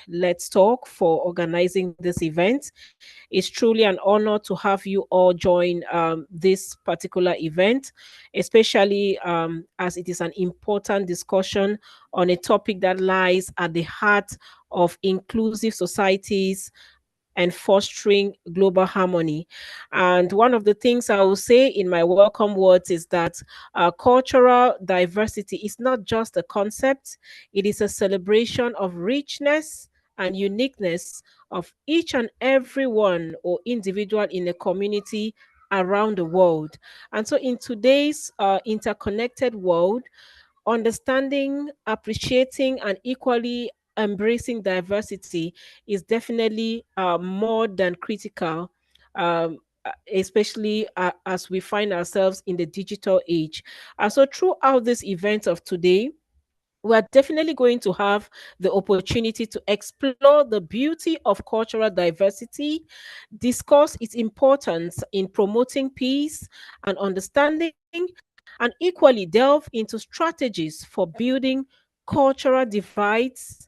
Let's Talk for organizing this event. It's truly an honor to have you all join this particular event, especially as it is an important discussion on a topic that lies at the heart of inclusive societies and fostering global harmony. And one of the things I will say in my welcome words is that cultural diversity is not just a concept, it is a celebration of richness and uniqueness of each and every one or individual in a community around the world. And so, in today's interconnected world, understanding, appreciating, and equally embracing diversity is definitely more than critical, especially as we find ourselves in the digital age. And so, throughout this event of today, we are definitely going to have the opportunity to explore the beauty of cultural diversity, discuss its importance in promoting peace and understanding, and equally delve into strategies for building cultural divides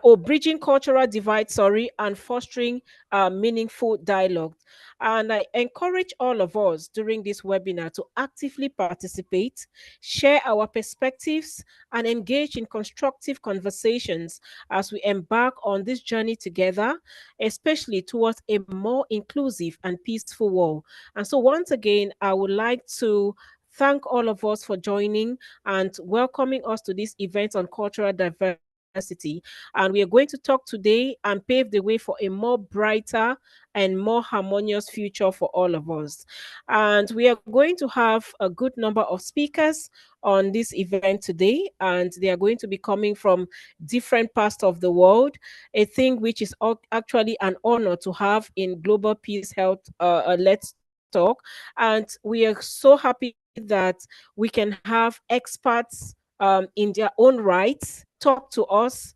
or bridging cultural divides, sorry, and fostering meaningful dialogue. And I encourage all of us during this webinar to actively participate, share our perspectives, and engage in constructive conversations as we embark on this journey together, especially towards a more inclusive and peaceful world. And so, once again, I would like to thank all of us for joining and welcoming us to this event on cultural diversity. And we are going to talk today and pave the way for a more brighter and more harmonious future for all of us. And we are going to have a good number of speakers on this event today, and they are going to be coming from different parts of the world, a thing which is actually an honor to have in Global Peace Health Let's Talk. And we are so happy that we can have experts in their own rights talk to us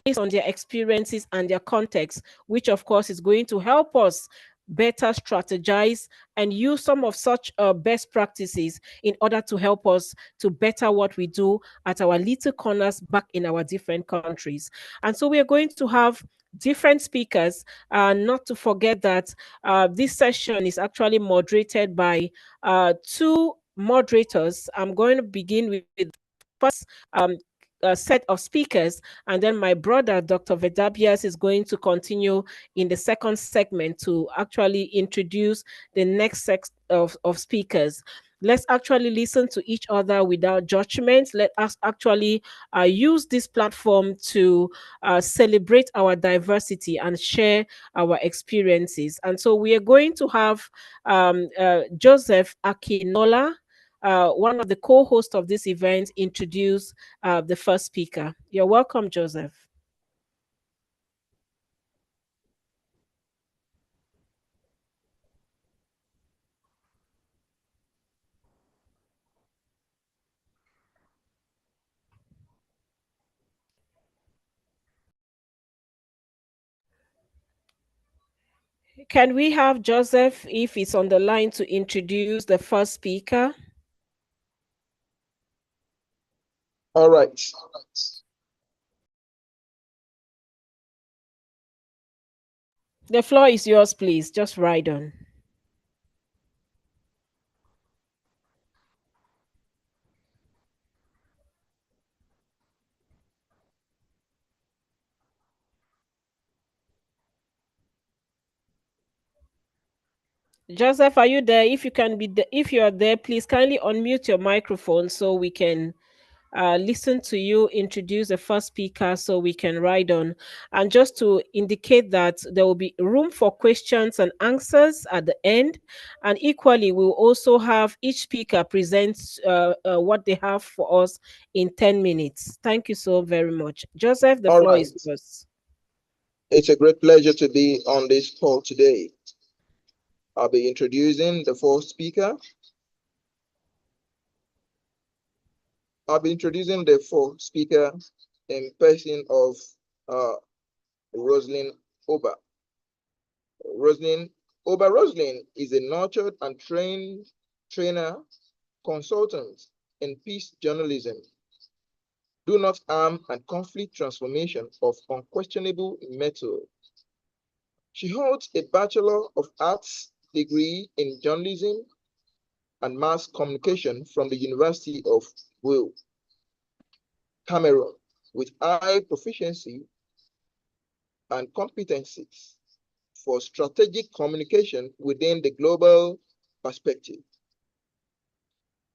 based on their experiences and their context, which of course is going to help us better strategize and use some of such best practices in order to help us to better what we do at our little corners back in our different countries. And so we are going to have different speakers, not to forget that this session is actually moderated by two moderators. I'm going to begin with first set of speakers, and then my brother, Dr. Vedabias, is going to continue in the second segment to actually introduce the next set of speakers. Let's actually listen to each other without judgment. Let us actually use this platform to celebrate our diversity and share our experiences. And so we are going to have Joseph Akinola, one of the co-hosts of this event, introduce the first speaker. You're welcome, Joseph. Can we have Joseph, if he's on the line, to introduce the first speaker? All right. The floor is yours, please. Just ride on. Joseph, are you there? If you can be if you are there, please kindly unmute your microphone so we can listen to you introduce the first speaker so we can ride on. And just to indicate that there will be room for questions and answers at the end. And equally, we'll also have each speaker present what they have for us in 10 minutes. Thank you so very much. Joseph, the All floor right. is yours. It's a great pleasure to be on this call today. I'll be introducing the first speaker. I'll be introducing the fourth speaker in person of Rosalind Oba. Rosalind is a nurtured and trainer, consultant in peace journalism. do not harm, and conflict transformation of unquestionable method. She holds a Bachelor of Arts degree in journalism and mass communication from the University of Will, Cameroon, with high proficiency and competencies for strategic communication within the global perspective.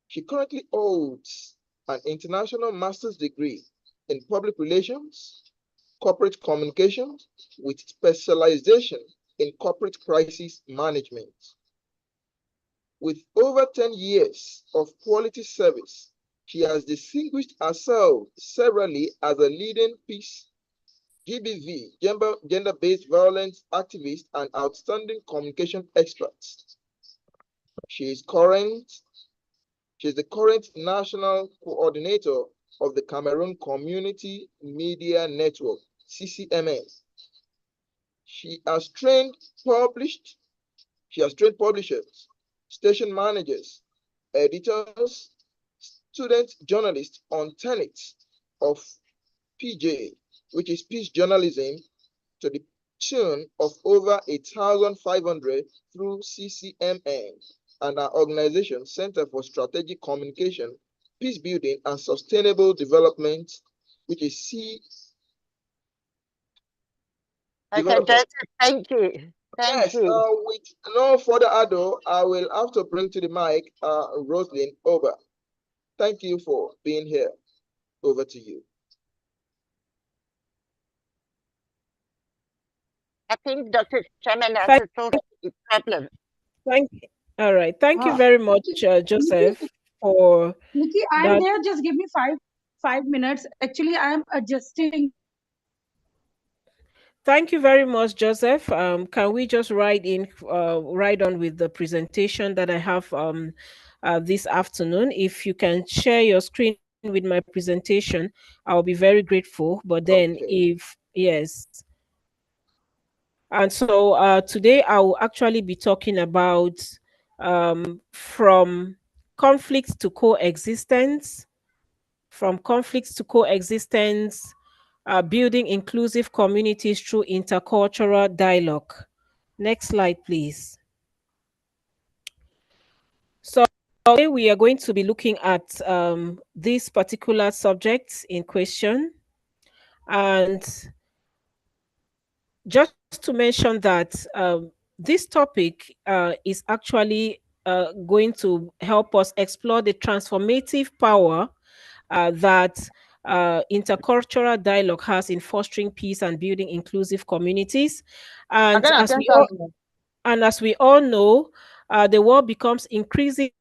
She currently holds an international master's degree in public relations, corporate communications, with specialization in corporate crisis management. With over 10 years of quality service, she has distinguished herself severally as a leading peace, GBV, gender-based violence activist, and outstanding communication expert. She is the current national coordinator of the Cameroon Community Media Network, CCMN. She has trained publishers, station managers, editors, student journalists on tenets of PJ, which is peace journalism, to the tune of over 1,500 through CCMN and our organization, Center for Strategic Communication, Peace Building, and Sustainable Development, which is C. Okay, Joseph, thank you. Thank you. With no further ado, I will have to bring to the mic Rosalind Oba. Thank you for being here. Over to you. I think Dr. Chairman has a sort of problem. All right. Thank you very much, Joseph, for Nikki, I'm there. Just give me five minutes. Actually, I am adjusting. Thank you very much, Joseph. Can we just ride on with the presentation that I have this afternoon? If you can share your screen with my presentation, I'll be very grateful. But then yes. And so today I will actually be talking about from conflicts to coexistence, building inclusive communities through intercultural dialogue. Next slide, please. So today we are going to be looking at this particular subject in question. And just to mention that this topic is actually going to help us explore the transformative power that intercultural dialogue has in fostering peace and building inclusive communities. And as we all know, the world becomes increasingly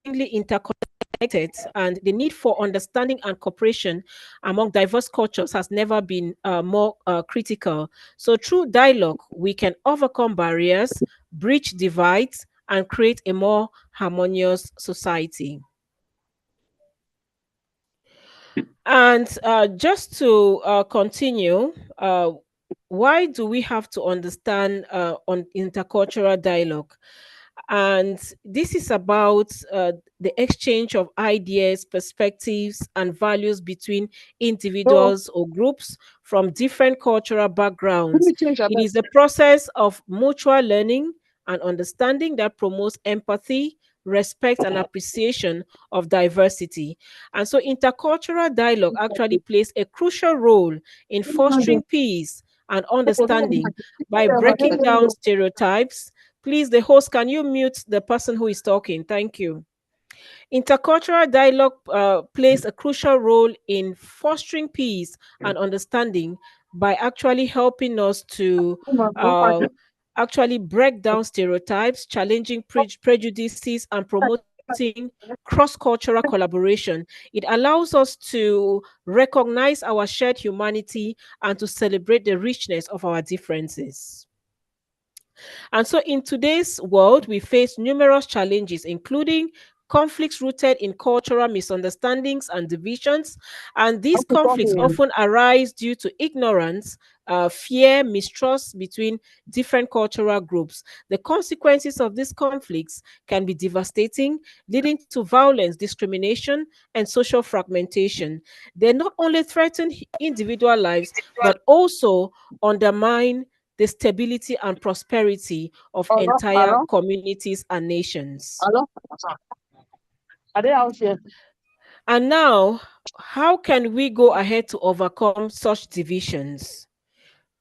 interconnected, and the need for understanding and cooperation among diverse cultures has never been more critical. So through dialogue, we can overcome barriers, bridge divides, and create a more harmonious society. And just to continue, why do we have to understand on intercultural dialogue? And this is about the exchange of ideas, perspectives, and values between individuals or groups from different cultural backgrounds. It is a process of mutual learning and understanding that promotes empathy, respect, and appreciation of diversity. And so intercultural dialogue actually plays a crucial role in fostering peace and understanding by breaking down stereotypes. Please, the host, can you mute the person who is talking? Thank you. Intercultural dialogue plays a crucial role in fostering peace and understanding by actually helping us to actually break down stereotypes, challenging prejudices, and promoting cross-cultural collaboration. It allows us to recognize our shared humanity and to celebrate the richness of our differences. And so in today's world, we face numerous challenges, including conflicts rooted in cultural misunderstandings and divisions. And these conflicts often arise due to ignorance, fear, mistrust between different cultural groups. The consequences of these conflicts can be devastating, leading to violence, discrimination, and social fragmentation. They not only threaten individual lives, but also undermine the stability and prosperity of entire communities and nations. And now, how can we go ahead to overcome such divisions?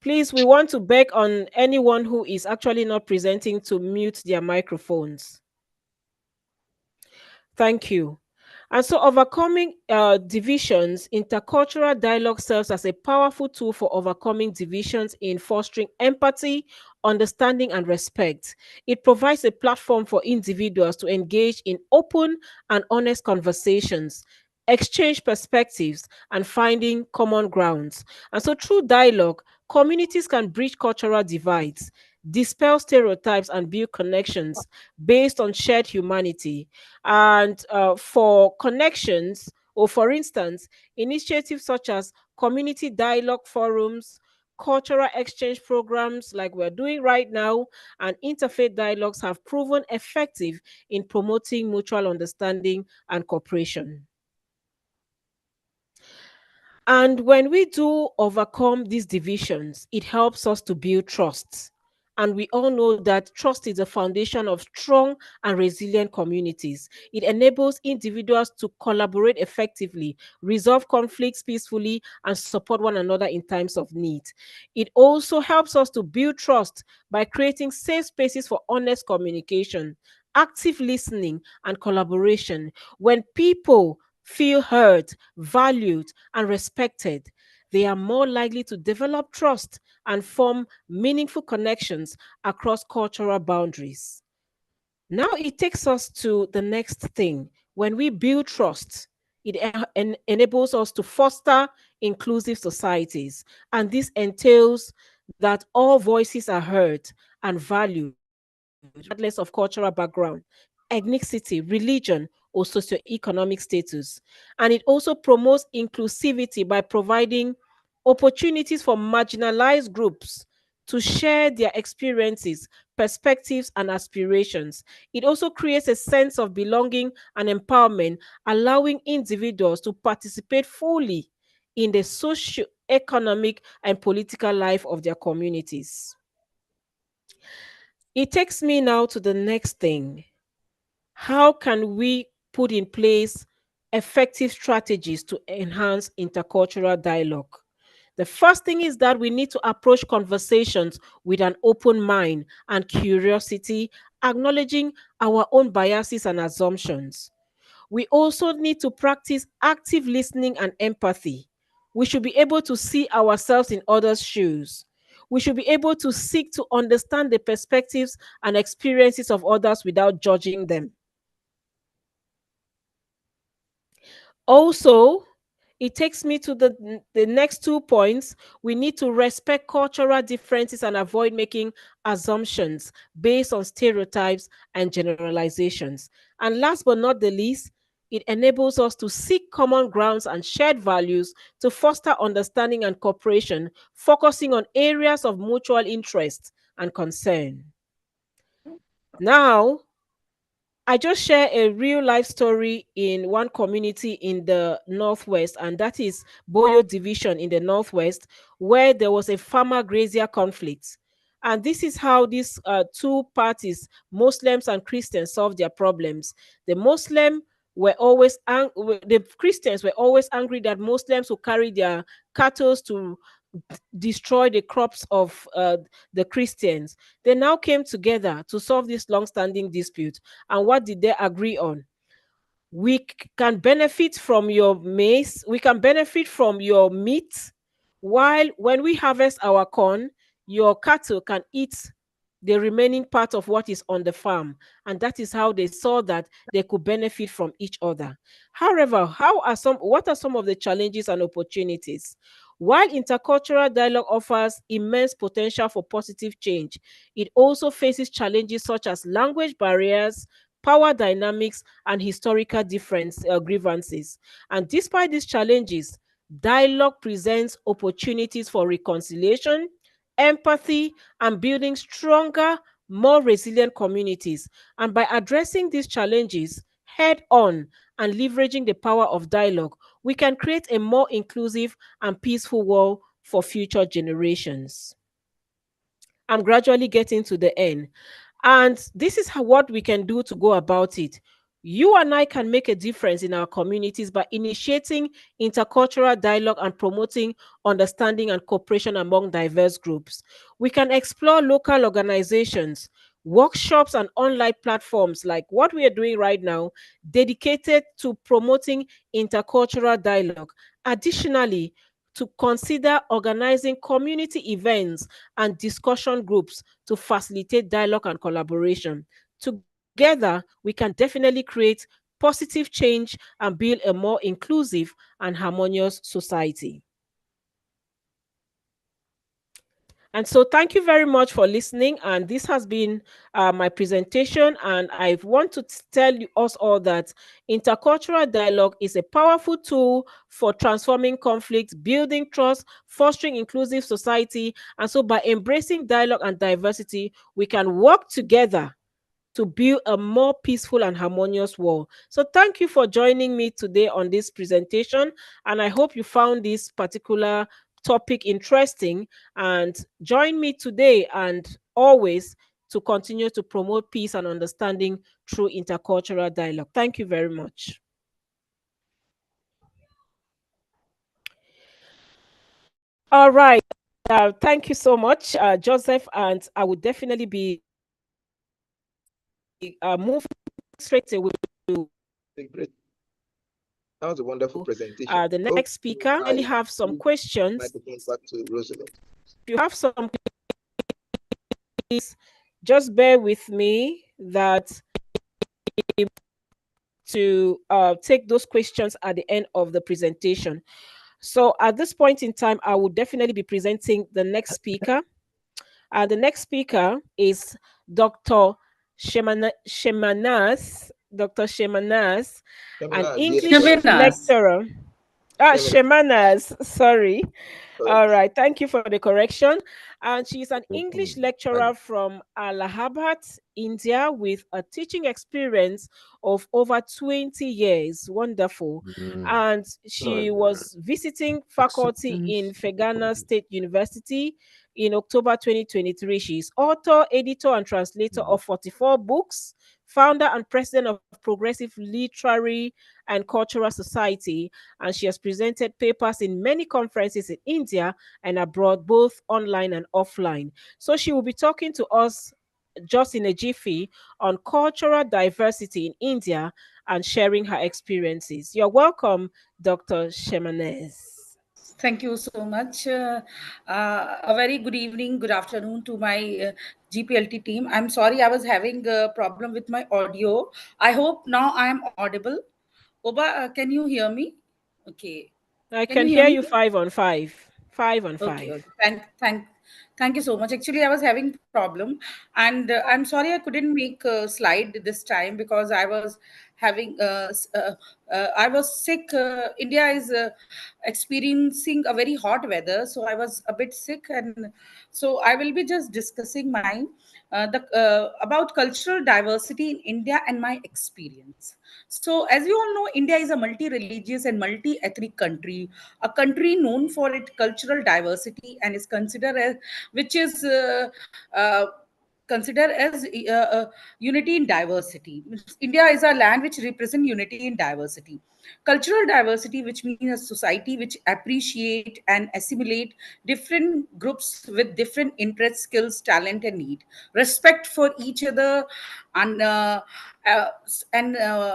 Please, we want to beg on anyone who is actually not presenting to mute their microphones. Thank you. And so, overcoming divisions, intercultural dialogue serves as a powerful tool for overcoming divisions in fostering empathy, understanding, and respect. It provides a platform for individuals to engage in open and honest conversations, exchange perspectives, and finding common grounds. And so, through dialogue, communities can bridge cultural divides, dispel stereotypes, and build connections based on shared humanity. And for connections, or for instance, initiatives such as community dialogue forums, cultural exchange programs like we're doing right now, and interfaith dialogues have proven effective in promoting mutual understanding and cooperation. And when we do overcome these divisions, it helps us to build trust. And we all know that trust is the foundation of strong and resilient communities. It enables individuals to collaborate effectively, resolve conflicts peacefully, and support one another in times of need. It also helps us to build trust by creating safe spaces for honest communication, active listening, and collaboration. When people feel heard, valued, and respected, they are more likely to develop trust and form meaningful connections across cultural boundaries. Now it takes us to the next thing. When we build trust, it enables us to foster inclusive societies. And this entails that all voices are heard and valued, regardless of cultural background, ethnicity, religion, or socioeconomic status. And it also promotes inclusivity by providing opportunities for marginalized groups to share their experiences, perspectives, and aspirations. It also creates a sense of belonging and empowerment, allowing individuals to participate fully in the socio-economic and political life of their communities. It takes me now to the next thing. How can we put in place effective strategies to enhance intercultural dialogue? The first thing is that we need to approach conversations with an open mind and curiosity, acknowledging our own biases and assumptions. We also need to practice active listening and empathy. We should be able to see ourselves in others' shoes. We should be able to seek to understand the perspectives and experiences of others without judging them. Also, it takes me to the next 2 points. We need to respect cultural differences and avoid making assumptions based on stereotypes and generalizations. And last but not the least, it enables us to seek common grounds and shared values to foster understanding and cooperation, focusing on areas of mutual interest and concern. Now, I just share a real life story in one community in the Northwest, and that is Boyo Division in the Northwest, where there was a farmer grazier conflict. And this is how these two parties, Muslims and Christians, solved their problems. The Muslim were always the Christians were always angry that Muslims who carry their cattle to destroy the crops of the Christians. They now came together to solve this long-standing dispute. And what did they agree on? We can benefit from your maize, we can benefit from your meat, while when we harvest our corn, your cattle can eat the remaining part of what is on the farm. And that is how they saw that they could benefit from each other. However, what are some of the challenges and opportunities? While intercultural dialogue offers immense potential for positive change, it also faces challenges such as language barriers, power dynamics, and historical grievances. And despite these challenges, dialogue presents opportunities for reconciliation, empathy, and building stronger, more resilient communities. And by addressing these challenges head on and leveraging the power of dialogue, we can create a more inclusive and peaceful world for future generations. I'm gradually getting to the end. And this is what we can do to go about it. You and I can make a difference in our communities by initiating intercultural dialogue and promoting understanding and cooperation among diverse groups. We can explore local organizations, workshops, and online platforms like what we are doing right now, dedicated to promoting intercultural dialogue. Additionally, to consider organizing community events and discussion groups to facilitate dialogue and collaboration. Together, we can definitely create positive change and build a more inclusive and harmonious society. And so, thank you very much for listening. And this has been my presentation. And I want to tell you us all that intercultural dialogue is a powerful tool for transforming conflict, building trust, fostering inclusive society. And so, by embracing dialogue and diversity, we can work together to build a more peaceful and harmonious world. So thank you for joining me today on this presentation, and I hope you found this particular topic interesting, and join me today and always to continue to promote peace and understanding through intercultural dialogue. Thank you very much. All right. Thank you so much, Joseph, and I would definitely be moving straight away to Great. That was a wonderful presentation. the next speaker. I really have some questions. Microphone back to Roosevelt. If you have some, please just bear with me that to take those questions at the end of the presentation. So at this point in time, I will definitely be presenting the next speaker. The next speaker is Dr. Shemanas, Dr. Shemanas, an English lecturer. Shemanas, sorry. All right, thank you for the correction. And she's an English lecturer from Allahabad, India, with a teaching experience of over 20 years. Wonderful. And she was visiting faculty in Fergana State University in October 2023. She's author, editor, and translator of 44 books, founder and president of Progressive Literary and Cultural Society, and she has presented papers in many conferences in India and abroad, both online and offline. So she will be talking to us just in a jiffy on cultural diversity in India and sharing her experiences. You're welcome, Dr. Shemanes. Thank you so much. A very good evening, good afternoon to my GPLT team. I'm sorry I was having a problem with my audio. I hope now I am audible. Oba, can you hear me? Okay. I can hear you 5 on 5. 5 on 5. Okay. Thank you so much. Actually, I was having problem, and I'm sorry I couldn't make a slide this time because I was having I was sick. India is experiencing a very hot weather, so I was a bit sick, and so I will be just discussing mine about cultural diversity in India and my experience. So, as you all know, India is a multi-religious and multi-ethnic country, a country known for its cultural diversity and is considered as, which is considered as unity in diversity. India is a land which represents unity in diversity. Cultural diversity, which means a society which appreciate and assimilate different groups with different interests, skills, talent, and need. Respect for each other and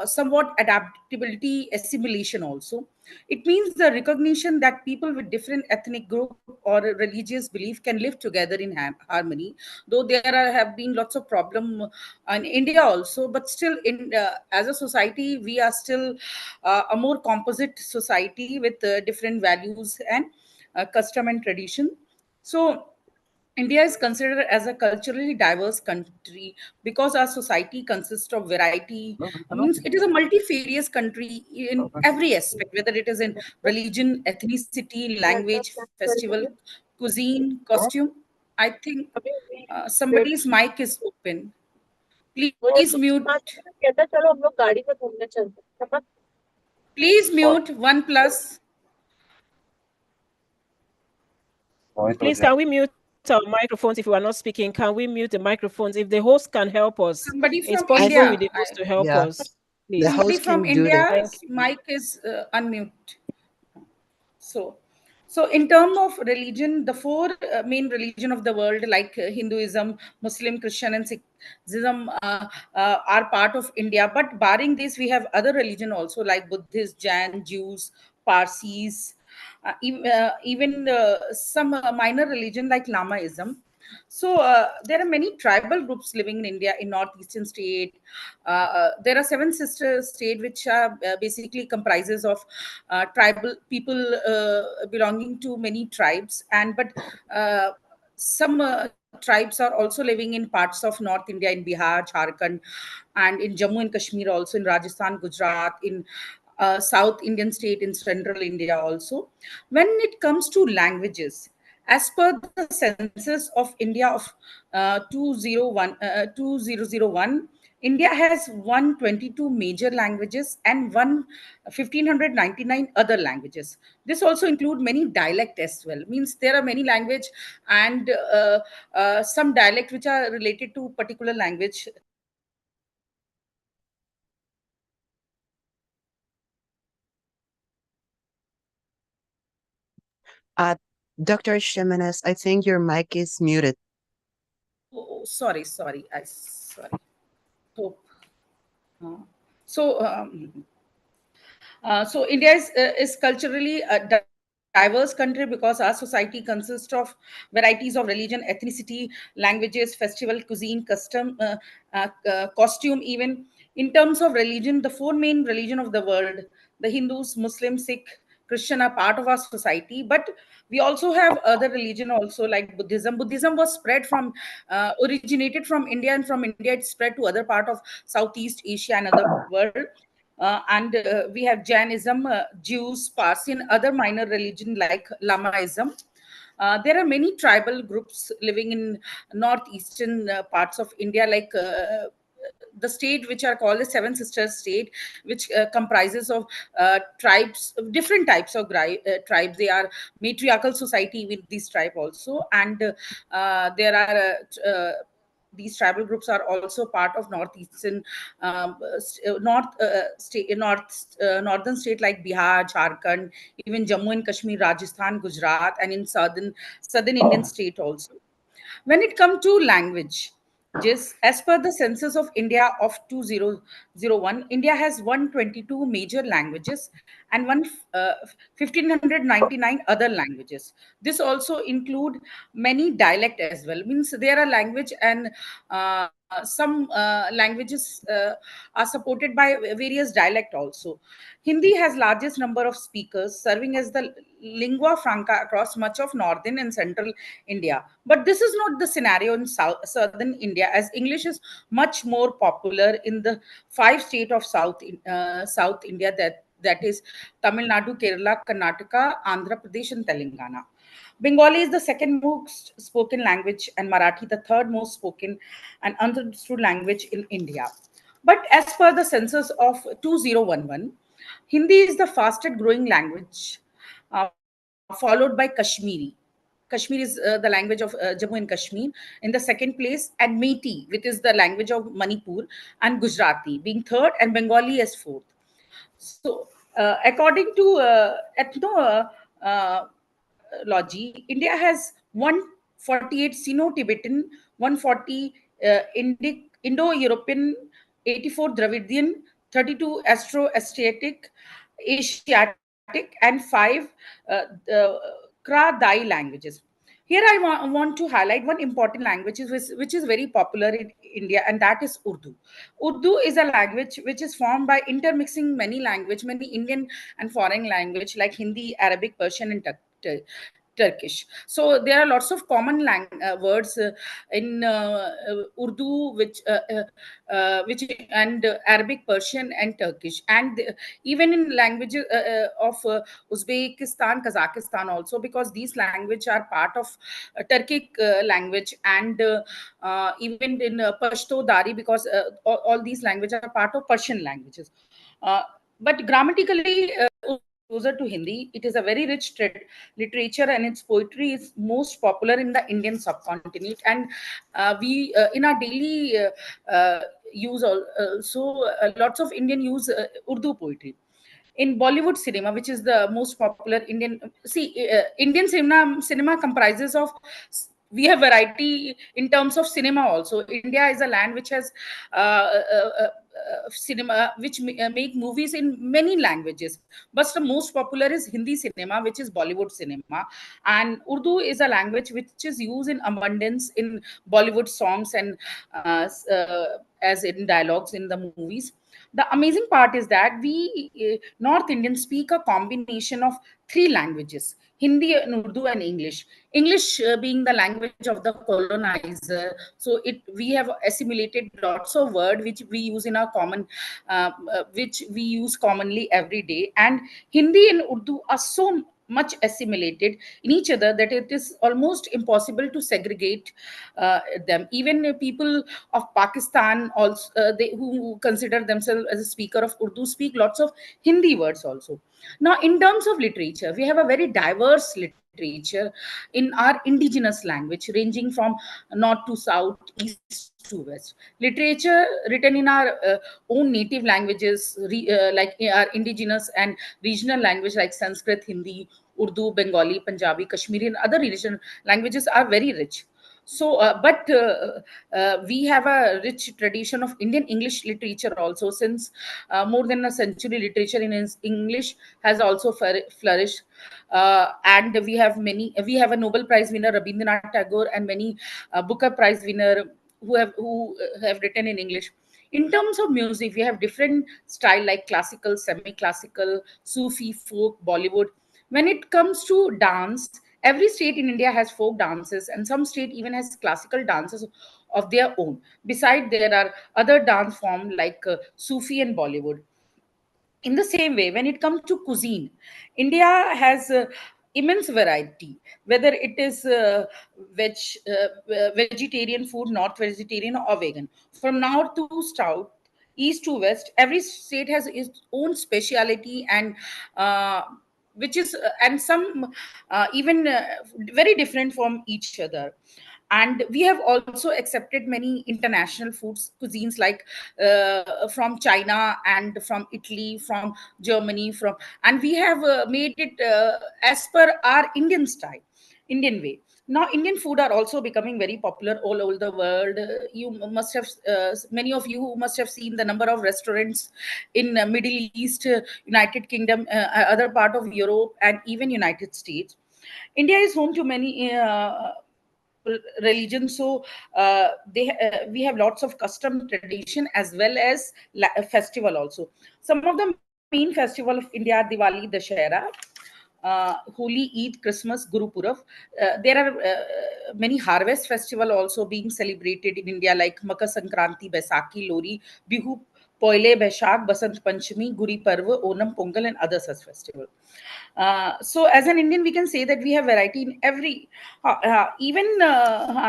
somewhat adaptability, assimilation also. It means the recognition that people with different ethnic group or religious belief can live together in harmony. Though have been lots of problem in India also, but still, in as a society, we are still a more composite society with different values and custom and tradition. So India is considered as a culturally diverse country because our society consists of variety. Means it is a multifarious country in every aspect, whether it is in religion, ethnicity, language, festival, cuisine, costume. I think somebody's mic is open. Please mute. Please mute one plus. Please, can we mute our microphones if we are not speaking? Can we mute the microphones? If the host can help us, Somebody it's from possible with India. the host to help Yeah, us. the Please. Somebody host from can do that. Thank India's you. mic is unmute. So, so in terms of religion, the four main religion of the world, like Hinduism, Muslim, Christian, and Sikhism, are part of India. But barring this, we have other religion also, like Buddhists, Jain, Jews, Parsis, even some minor religion like Lamaism. So there are many tribal groups living in India in northeastern state. There are seven sister state which are basically comprises of tribal people belonging to many tribes, and but some tribes are also living in parts of North India in Bihar, Jharkhand, and in Jammu and Kashmir, also in Rajasthan, Gujarat, in South Indian state, in Central India also. When it comes to languages, as per the census of India of 2001, India has 122 major languages and 1599 other languages. This also include many dialect as well. Means there are many language and some dialect which are related to particular language. Uh, Dr. Shimenez, I think your mic is muted. Sorry, I sorry. Hope. Uh, so. So India is culturally a diverse country because our society consists of varieties of religion, ethnicity, languages, festival, cuisine, custom, costume. Even in terms of religion, the four main religion of the world, the Hindus, Muslims, Sikh, Christian, are part of our society. But we also have other religion also like Buddhism. Buddhism was spread from originated from India, and from India it spread to other part of Southeast Asia and other world. And we have Jainism, Jews, Parsi, and other minor religion like Lamaism. There are many tribal groups living in northeastern parts of India, like the state which are called the Seven Sisters state, which comprises of tribes, different types of tribes. They are matriarchal society with this tribe also, and there are these tribal groups are also part of northeastern northern state like Bihar, Jharkhand, even Jammu and Kashmir, Rajasthan, Gujarat, and in southern Indian state also. When it comes to language, just as per the census of India of 2001, India has 122 major languages and 1599 other languages. This also include many dialect as well. Means there are language and some languages are supported by various dialect also. Hindi has largest number of speakers, serving as the lingua franca across much of northern and central India. But this is not the scenario in southern India, as English is much more popular in the five states of South India, that is Tamil Nadu, Kerala, Karnataka, Andhra Pradesh, and Telangana. Bengali is the second most spoken language, and Marathi the third most spoken and understood language in India. But as per the census of 2011, Hindi is the fastest growing language, followed by Kashmiri. Kashmiri is the language of Jammu and Kashmir in the second place, and Meiti, which is the language of Manipur, and Gujarati being third, and Bengali as fourth. So, according to ethnology, India has 148 Sino-Tibetan, 140 Indo-European, 84 Dravidian, 32 Asiatic, and 5 Kra-Dai languages. Here, I want to highlight one important language which is very popular in India, and that is Urdu. Urdu is a language which is formed by intermixing many language, many Indian and foreign language like Hindi, Arabic, Persian, and Turkish. So there are lots of common words in Urdu, which and Arabic, Persian, and Turkish, and even in languages of Uzbekistan, Kazakhstan also, because these languages are part of Turkic language, and even in Pashto, Dari, because all these languages are part of Persian languages. But grammatically, closer to Hindi. It is a very rich literature, and its poetry is most popular in the Indian subcontinent. And we, in our daily use, also lots of Indian use Urdu poetry. In Bollywood cinema, which is the most popular Indian, Indian cinema comprises of, we have variety in terms of cinema also. India is a land which has cinema which make movies in many languages, but the most popular is Hindi cinema, which is Bollywood cinema, and Urdu is a language which is used in abundance in Bollywood songs and as in dialogues in the movies. The amazing part is that we North Indians speak a combination of three languages: Hindi and Urdu and English. English being the language of the colonizer, so we have assimilated lots of words which we use in our common, which we use commonly every day. And Hindi and Urdu are so much assimilated in each other that it is almost impossible to segregate them. Even people of Pakistan also, they who consider themselves as a speaker of Urdu, speak lots of Hindi words also. Now, in terms of literature, we have a very diverse literature in our indigenous language, ranging from north to south, east to west. Literature written in our own native languages, like our indigenous and regional language like Sanskrit, Hindi, Urdu, Bengali, Punjabi, Kashmiri, and other regional languages are very rich. So, but we have a rich tradition of Indian English literature also, since more than a century, literature in English has also flourished. And we have a Nobel Prize winner, Rabindranath Tagore, and many Booker Prize winner who have written in English. In terms of music, we have different style like classical, semi-classical, Sufi, folk, Bollywood. When it comes to dance, every state in India has folk dances, and some state even has classical dances of their own. Beside, there are other dance forms like Sufi and Bollywood. In the same way, when it comes to cuisine, India has immense variety, whether it is vegetarian food, not vegetarian, or vegan. From north to south, east to west, every state has its own speciality, and which is and some even very different from each other. And we have also accepted many international foods cuisines, like from China and from Italy, from Germany, from, and we have made it as per our Indian style, Indian way. Now Indian food are also becoming very popular all over the world. You must have many of you must have seen the number of restaurants in Middle East, United Kingdom, other part of Europe, and even United States. India is home to many religion, so we have lots of custom tradition as well as festival also. Some of the main festival of India are Diwali, Dashera, Holi, Eid, Christmas, Guru Purav. There are many harvest festival also being celebrated in India, like Makar Sankranti, Baisakhi, Lori, Bihu, Poile, Baishak, Basant Panchami, Guri Parva, Onam, Pongal, and other such festival. So as an Indian, we can say that we have variety in every, even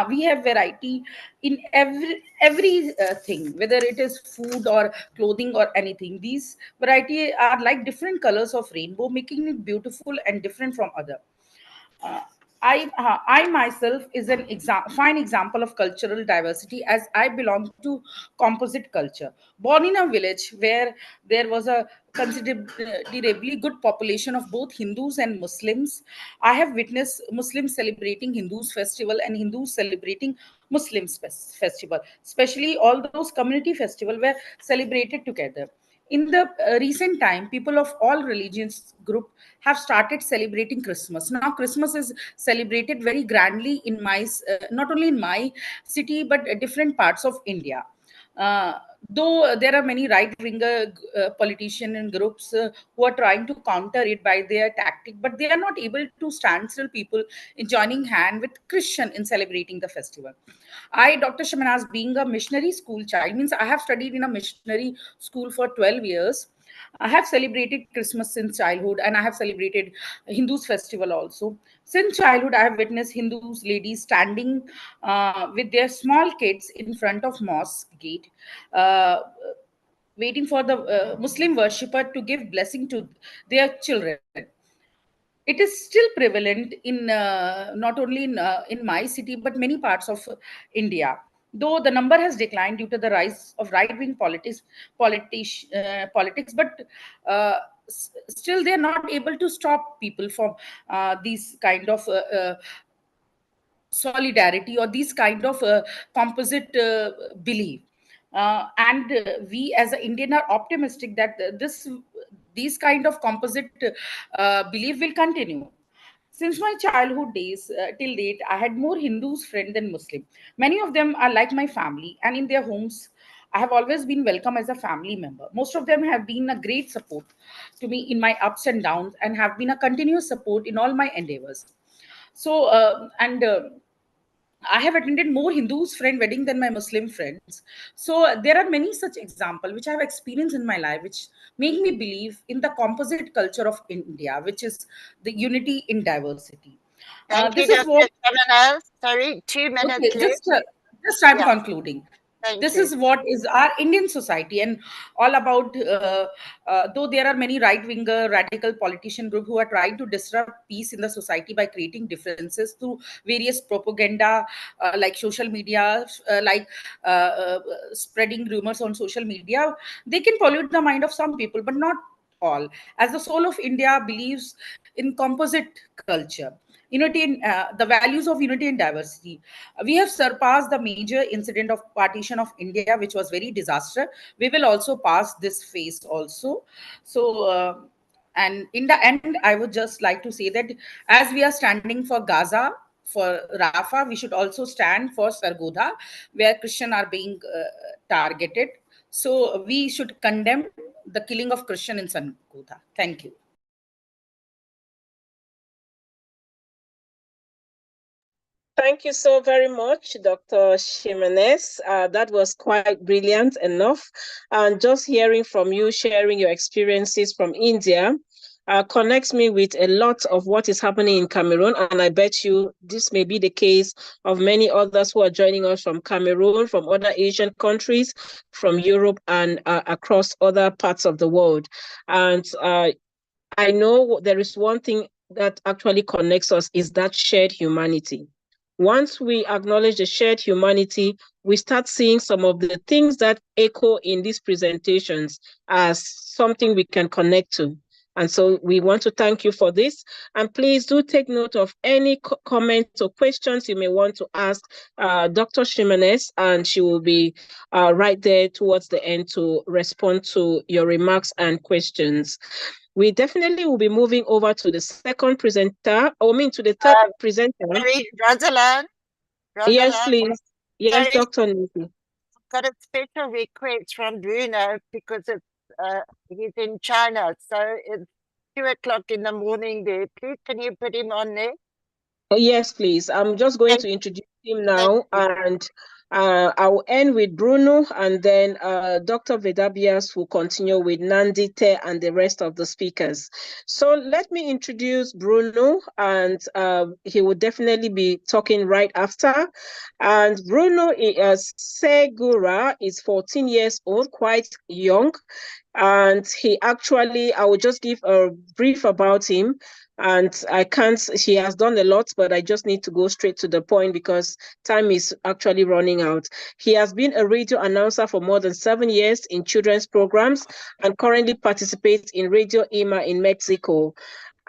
we have variety in every thing, whether it is food or clothing or anything. These variety are like different colors of rainbow, making it beautiful and different from other. Uh, I myself is an fine example of cultural diversity, as I belong to composite culture. Born in a village where there was a considerably good population of both Hindus and Muslims, I have witnessed Muslims celebrating Hindus festival and Hindus celebrating Muslims festival. Especially all those community festival were celebrated together. In the recent time, people of all religions group have started celebrating Christmas. Now Christmas is celebrated very grandly in my not only in my city, but different parts of India. Uh, though there are many right-winger politician and groups who are trying to counter it by their tactic, but they are not able to stand still people in joining hand with Christian in celebrating the festival. I, Dr. Shamanas, being a missionary school child, means I have studied in a missionary school for 12 years. I have celebrated Christmas since childhood, and I have celebrated Hindus festival also. Since childhood, I have witnessed Hindus ladies standing with their small kids in front of mosque gate, uh, waiting for the Muslim worshipper to give blessing to their children. It is still prevalent in not only in my city but many parts of India, though the number has declined due to the rise of right wing politics, but still they are not able to stop people from these kind of solidarity or these kind of composite belief. And we as an Indian are optimistic that this these kind of composite belief will continue. Since my childhood days till date, I had more Hindus friends than Muslim. Many of them are like my family, and in their homes, I have always been welcome as a family member. Most of them have been a great support to me in my ups and downs, and have been a continuous support in all my endeavors. So, and I have attended more Hindus friend wedding than my Muslim friends. So there are many such examples which I have experienced in my life, which make me believe in the composite culture of India, which is the unity in diversity. Thank you, This is what Dr. Shamanas. Sorry, 2 minutes Okay, left. just I'm Yeah, concluding. thank This you. is what is our Indian society, and all about. Though there are many right-winger radical politician group who are trying to disrupt peace in the society by creating differences through various propaganda, like social media, spreading rumors on social media, they can pollute the mind of some people, but not all. As the soul of India believes in composite culture, unity in the values of unity and diversity. We have surpassed the major incident of partition of India, which was very disaster. We will also pass this phase also. So, and in the end, I would just like to say that as we are standing for Gaza, for Rafah, we should also stand for Sargodha, where Christians are being targeted. So we should condemn the killing of Christian in Sargodha. Thank you. Thank you so very much, Dr. Shimenez. That was quite brilliant enough. And just hearing from you, sharing your experiences from India, connects me with a lot of what is happening in Cameroon. And I bet you this may be the case of many others who are joining us from Cameroon, from other Asian countries, from Europe, and across other parts of the world. And I know there is one thing that actually connects us is that shared humanity. Once we acknowledge the shared humanity, we start seeing some of the things that echo in these presentations as something we can connect to. And so we want to thank you for this. And please do take note of any comments or questions you may want to ask Dr. Shimenez, and she will be right there towards the end to respond to your remarks and questions. We definitely will be moving over to the second presenter, to the third presenter. Sorry, Rosalind. Yes, please. Yes, Sorry, Dr. Nisi. got a special request from Bruno because he's in China, so it's 2 o'clock in the morning there. Please, can you put him on there? Yes, please. I'm just going to introduce him now, and I will end with Bruno, and then Dr. Vedabias will continue with Nandite and the rest of the speakers. So let me introduce Bruno, and he will definitely be talking right after. And Bruno Segura is 14 years old, quite young. And I will just give a brief about him. And he has done a lot, but I just need to go straight to the point because time is actually running out. He has been a radio announcer for more than 7 years in children's programs and currently participates in Radio IMA in Mexico.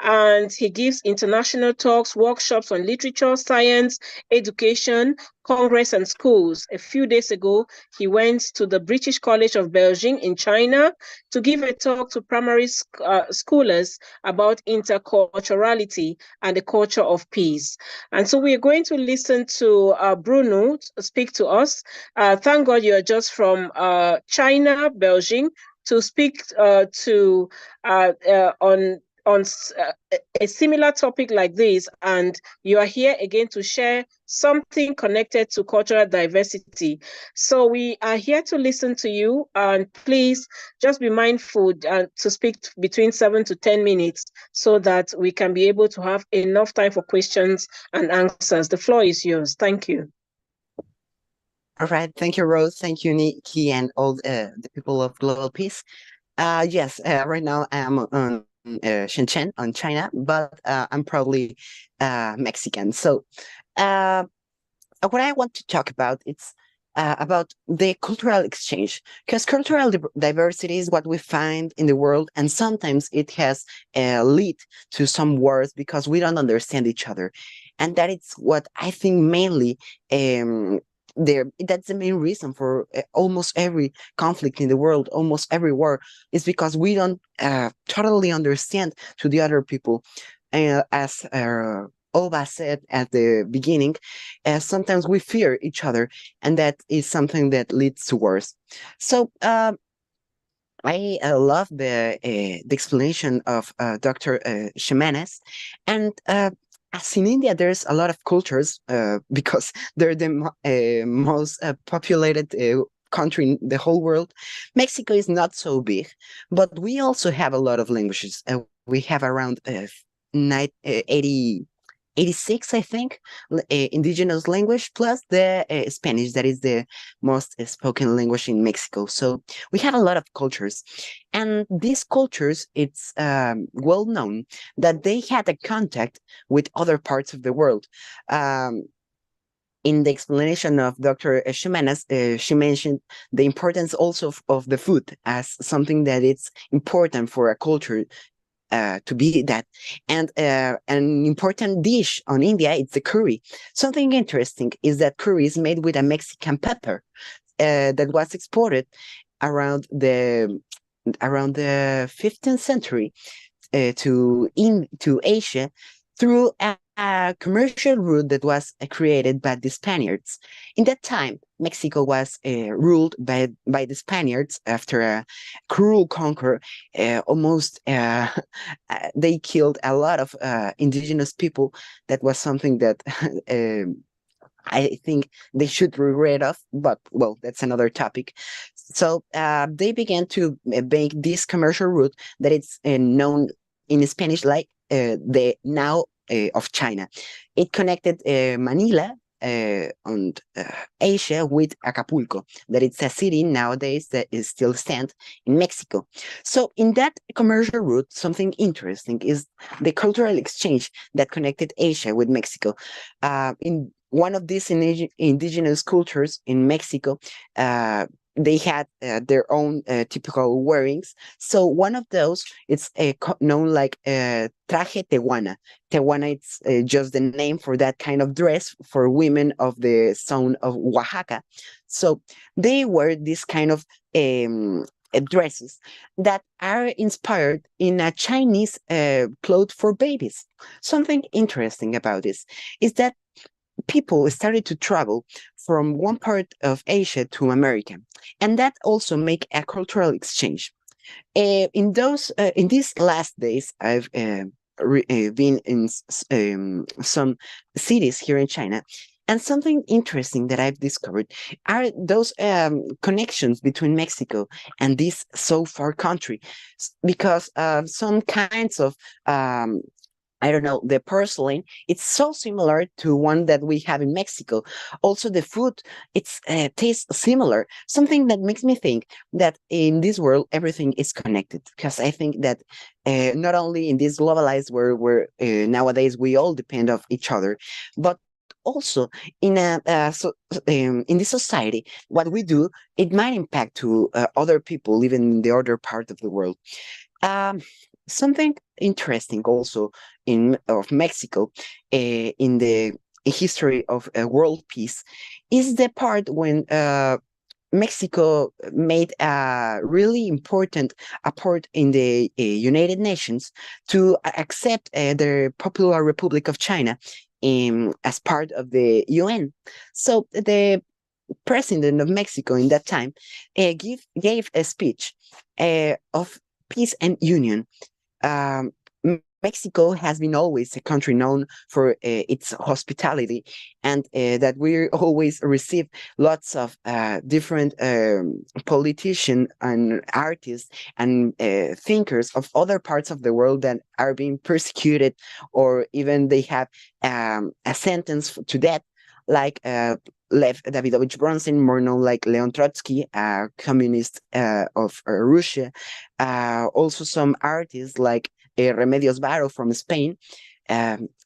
and he gives international talks, workshops on literature, science, education, Congress, and schools. A few days ago, he went to the British College of Beijing in China to give a talk to primary schoolers about interculturality and the culture of peace. And so we are going to listen to Bruno speak to us. Thank God you are just from China, Beijing, to speak on a similar topic like this, and you are here again to share something connected to cultural diversity. So we are here to listen to you, and please just be mindful to speak between 7 to 10 minutes so that we can be able to have enough time for questions and answers. The floor is yours. Thank you. All right. Thank you, Rose. Thank you, Nikki, and all the people of Global Peace. Yes, right now I'm on Shenzhen, on China, but I'm probably Mexican. So, what I want to talk about it's about the cultural exchange, because cultural diversity is what we find in the world, and sometimes it has lead to some wars because we don't understand each other, and that is what I think mainly. That's the main reason for almost every conflict in the world, almost every war, is because we don't totally understand to the other people. As Oba said at the beginning, sometimes we fear each other, and that is something that leads to wars. So I love the explanation of Dr. Ximenes, and as in India, there's a lot of cultures because they're the most populated country in the whole world. Mexico is not so big, but we also have a lot of languages. We have around 86, I think, indigenous language, plus the Spanish, that is the most spoken language in Mexico. So we have a lot of cultures. And these cultures, it's well known that they had a contact with other parts of the world. In the explanation of Dr. Ximenes, she mentioned the importance also of the food as something that it's important for a culture to be that. And an important dish on India is the curry. Something interesting is that curry is made with a Mexican pepper that was exported around the 15th century to Asia through a commercial route that was created by the Spaniards. In that time, Mexico was ruled by the Spaniards after a cruel conquer. Almost they killed a lot of indigenous people. That was something that I think they should regret of, but well, that's another topic. So they began to make this commercial route that it's known in Spanish like the now of China. It connected Manila and Asia with Acapulco, that it's a city nowadays that is still stand in Mexico. So in that commercial route, something interesting is the cultural exchange that connected Asia with Mexico. In one of these indigenous cultures in Mexico, they had their own typical wearings. So one of those, it's known like traje tehuana. Tehuana, it's just the name for that kind of dress for women of the zone of Oaxaca. So they wear this kind of dresses that are inspired in a Chinese cloth for babies. Something interesting about this is that people started to travel from one part of Asia to America, and that also make a cultural exchange. In these last days, I've been in some cities here in China, and something interesting that I've discovered are those connections between Mexico and this so far country, because some kinds of I don't know, the porcelain, it's so similar to one that we have in Mexico. Also, the food, it's tastes similar. Something that makes me think that in this world, everything is connected. Because I think that not only in this globalized world where nowadays we all depend of each other, but also in in this society, what we do, it might impact to other people living in the other part of the world. Um, something interesting also of Mexico in the history of world peace is the part when Mexico made a really important apport in the United Nations to accept the Popular Republic of China as part of the UN. So the president of Mexico in that time gave a speech of peace and union. um, Mexico has been always a country known for its hospitality, and that we always receive lots of different politicians and artists and thinkers of other parts of the world that are being persecuted, or even they have a sentence to death, like Lev Davidovich Bronson, more known like Leon Trotsky, a communist of Russia. Also, some artists like Remedios Varo from Spain,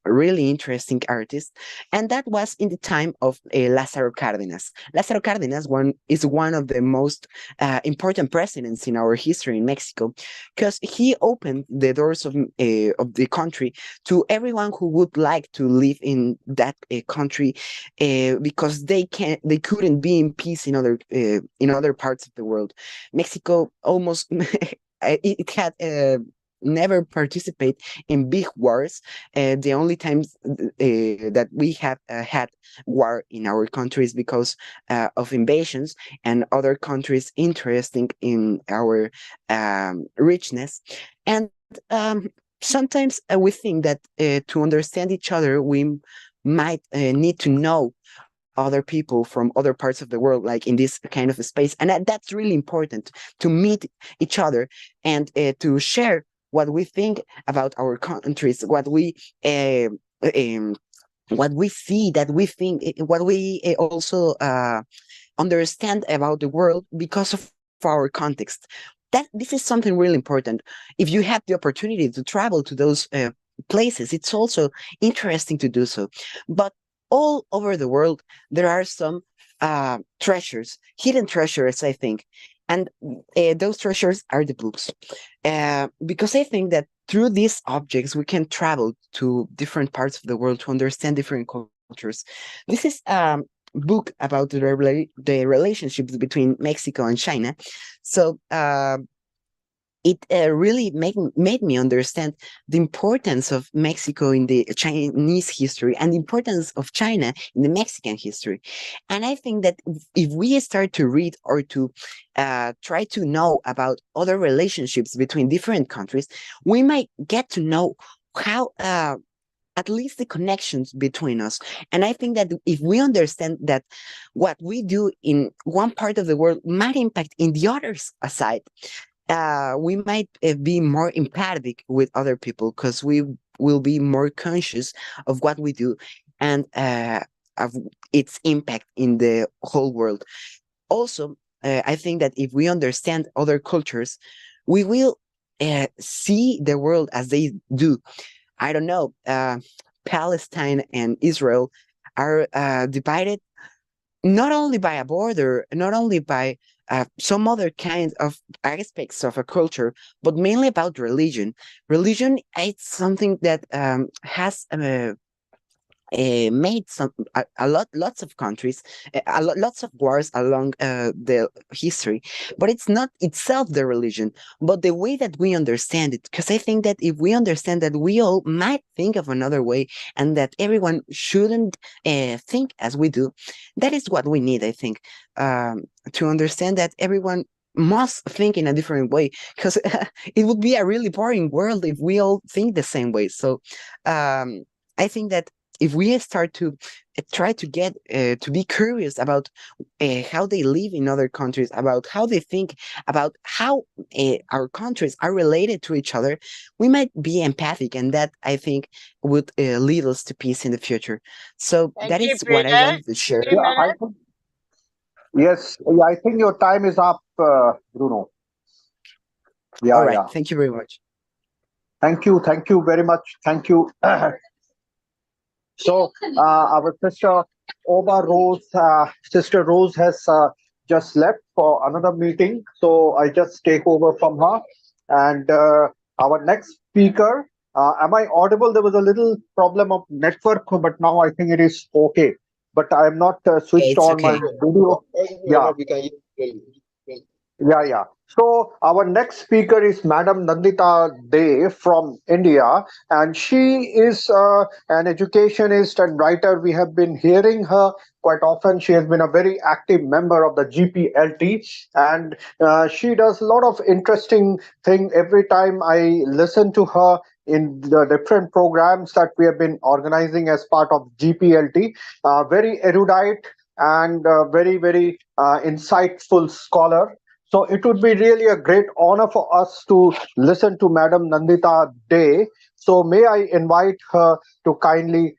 really interesting artist. And that was in the time of Lázaro Cárdenas. Lázaro Cárdenas is one of the most important presidents in our history in Mexico, because he opened the doors of the country to everyone who would like to live in that country, because they couldn't be in peace in other parts of the world. Mexico almost it had never participate in big wars. The only times that we have had war in our countries because of invasions and other countries interesting in our richness. And sometimes we think that to understand each other, we might need to know other people from other parts of the world, like in this kind of a space. And that's really important, to meet each other and to share what we think about our countries, what we see, that we think, what we also understand about the world because of our context. That this is something really important. If you have the opportunity to travel to those places, it's also interesting to do so. But all over the world, there are some treasures, hidden treasures, I think. And those treasures are the books. Because I think that through these objects, we can travel to different parts of the world to understand different cultures. This is a book about the relationships between Mexico and China. So it really made me understand the importance of Mexico in the Chinese history and the importance of China in the Mexican history. And I think that if we start to read or to try to know about other relationships between different countries, we might get to know how at least the connections between us. And I think that if we understand that what we do in one part of the world might impact in the other side, we might be more empathic with other people, because we will be more conscious of what we do and of its impact in the whole world. Also, I think that if we understand other cultures, we will see the world as they do. I don't know, Palestine and Israel are divided not only by a border, not only by some other kind of aspects of a culture, but mainly about religion. Religion is something that has made lots of countries, lots of wars along the history, but it's not itself the religion, but the way that we understand it. Because I think that if we understand that we all might think of another way, and that everyone shouldn't think as we do, that is what we need, I think, to understand that everyone must think in a different way, because it would be a really boring world if we all think the same way. So I think that if we start to try to get to be curious about how they live in other countries, about how they think, about how our countries are related to each other, we might be empathic, and that, I think, would lead us to peace in the future. So Thank that you, is what I Bruno. wanted to share. 2 Yeah, minutes. yes, yeah, I think your time is up, Bruno. All Yeah, right, yeah. thank you very much. Thank you very much. Thank you. So our sister Sister Rose has just left for another meeting. So I just take over from her. And Our next speaker, am I audible? There was a little problem of network, but now I think it is okay. But I am not Okay, switched it's on my okay. video. Yeah. We can hear you clearly. Yeah, yeah. So our next speaker is Madam Nandita De from India, and she is an educationist and writer. We have been hearing her quite often. She has been a very active member of the GPLT, and she does a lot of interesting thing. Every time I listen to her in the different programs that we have been organizing as part of GPLT, very erudite and very insightful scholar. So it would be really a great honor for us to listen to Madam Nandita De. So may I invite her to kindly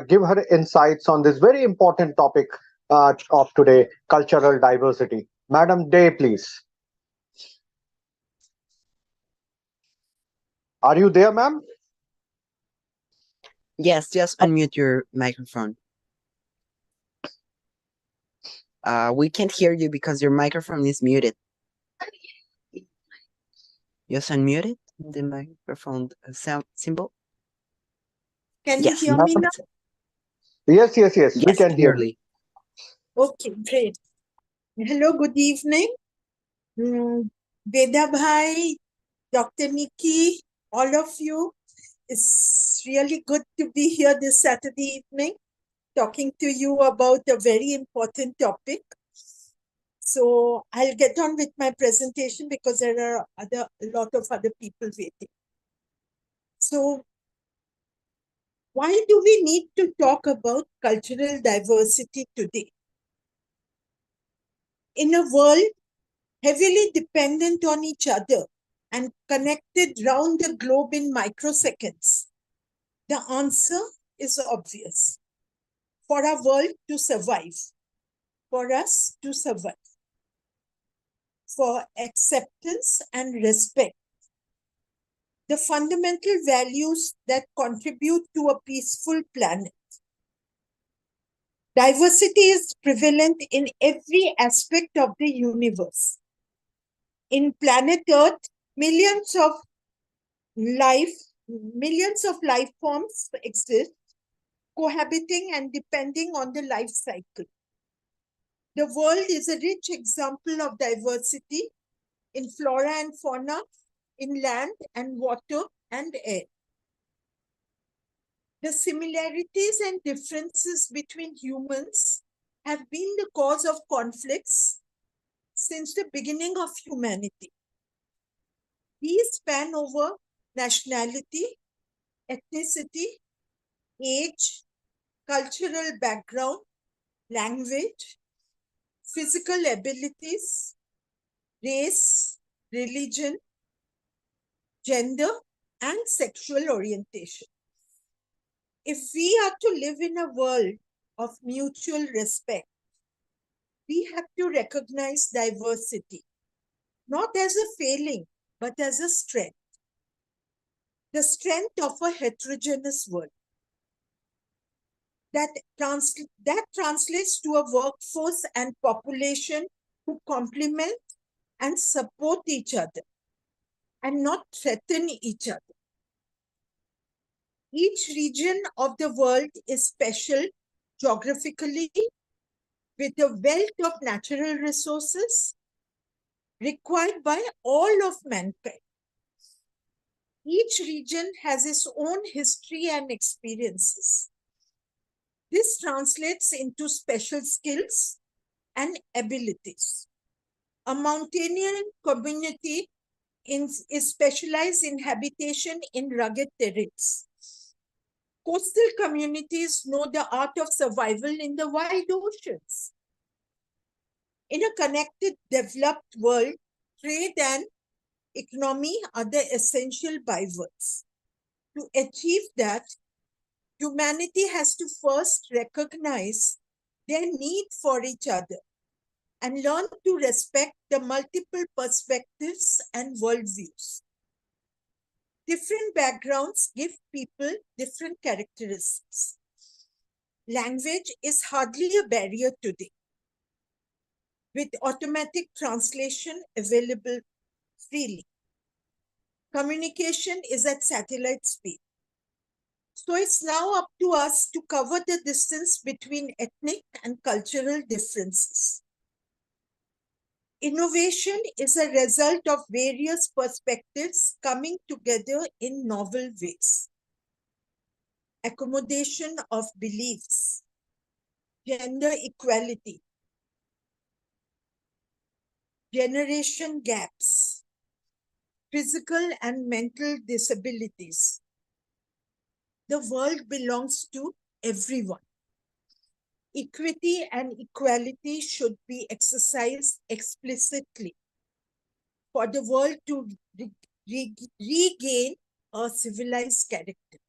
give her insights on this very important topic of today, cultural diversity. Madam De, please. Are you there, ma'am? Yes, just unmute your microphone. We can't hear you because your microphone is muted. Just unmute it, the microphone sound symbol. Can you Yes. hear me now? Yes, we Yes, can hear you. clearly. Okay, great. Hello, good evening. Veda Bhai, Dr. Nikki, all of you. It's really good to be here this Saturday evening talking to you about a very important topic. So I'll get on with my presentation because there are a lot of other people waiting. So why do we need to talk about cultural diversity today? In a world heavily dependent on each other and connected round the globe in microseconds, the answer is obvious. For our world to survive, for us to survive, for acceptance and respect, the fundamental values that contribute to a peaceful planet. Diversity is prevalent in every aspect of the universe. In planet Earth, millions of life forms exist, cohabiting and depending on the life cycle. The world is a rich example of diversity in flora and fauna, in land and water and air. The similarities and differences between humans have been the cause of conflicts since the beginning of humanity. These span over nationality, ethnicity, age, cultural background, language, physical abilities, race, religion, gender, and sexual orientation. If we are to live in a world of mutual respect, we have to recognize diversity, not as a failing, but as a strength. The strength of a heterogeneous world. That translates to a workforce and population who complement and support each other and not threaten each other. Each region of the world is special geographically with a wealth of natural resources required by all of mankind. Each region has its own history and experiences. This translates into special skills and abilities. A mountainian community is specialized in habitation in rugged terrains. Coastal communities know the art of survival in the wide oceans. In a connected, developed world, trade and economy are the essential bywords. To achieve that, humanity has to first recognize their need for each other and learn to respect the multiple perspectives and worldviews. Different backgrounds give people different characteristics. Language is hardly a barrier today. With automatic translation available freely. Communication is at satellite speed. So it's now up to us to cover the distance between ethnic and cultural differences. Innovation is a result of various perspectives coming together in novel ways. Accommodation of beliefs, gender equality, generation gaps, physical and mental disabilities. The world belongs to everyone. Equity and equality should be exercised explicitly for the world to regain a civilized character.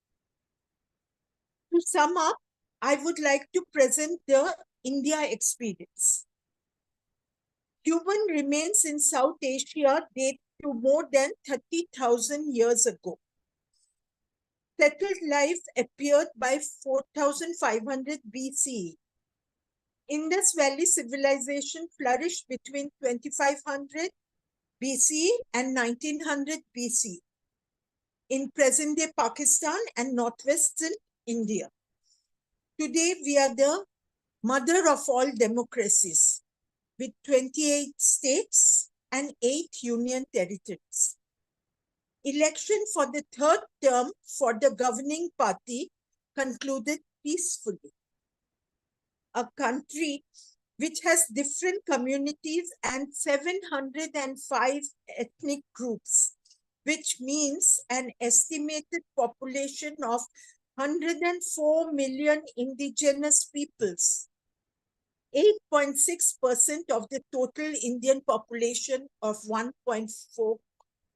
To sum up, I would like to present the India experience. Human remains in South Asia date to more than 30,000 years ago. Settled life appeared by 4,500 BCE. Indus Valley civilization flourished between 2500 BCE and 1900 BC in present-day Pakistan and northwestern India. Today, we are the mother of all democracies with 28 states and 8 union territories. Election for the third term for the governing party concluded peacefully. A country which has different communities and 705 ethnic groups, which means an estimated population of 104 million indigenous peoples, 8.6% of the total Indian population of 1.4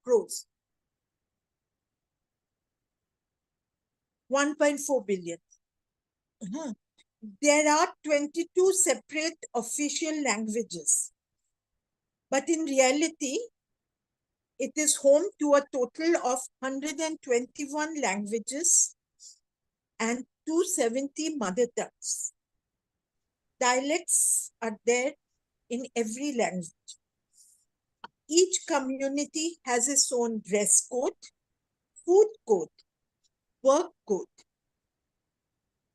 crores. 1.4 billion. There are 22 separate official languages, but in reality, it is home to a total of 121 languages and 270 mother tongues. Dialects are there in every language. Each community has its own dress code, food code, work code.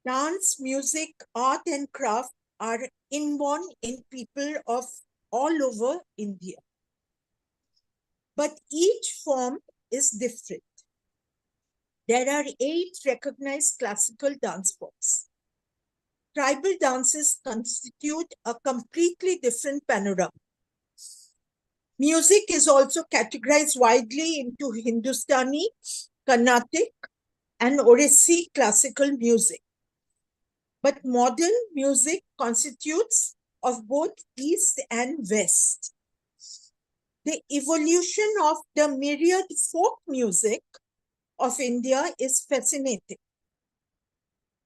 Dance, music, art, and craft are inborn in people of all over India. But each form is different. There are 8 recognized classical dance forms. Tribal dances constitute a completely different panorama. Music is also categorized widely into Hindustani, Carnatic, and Odissi classical music. But modern music constitutes of both East and West. The evolution of the myriad folk music of India is fascinating.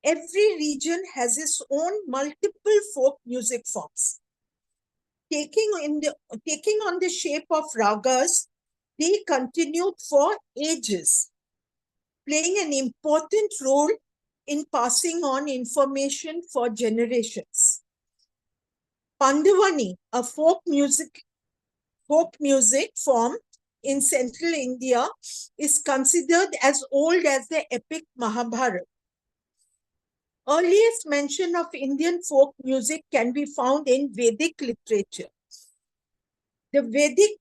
Every region has its own multiple folk music forms. Taking on the shape of ragas, they continued for ages, playing an important role in passing on information for generations. Pandavani, a folk music form in central India, is considered as old as the epic Mahabharata. Earliest mention of Indian folk music can be found in Vedic literature. The Vedic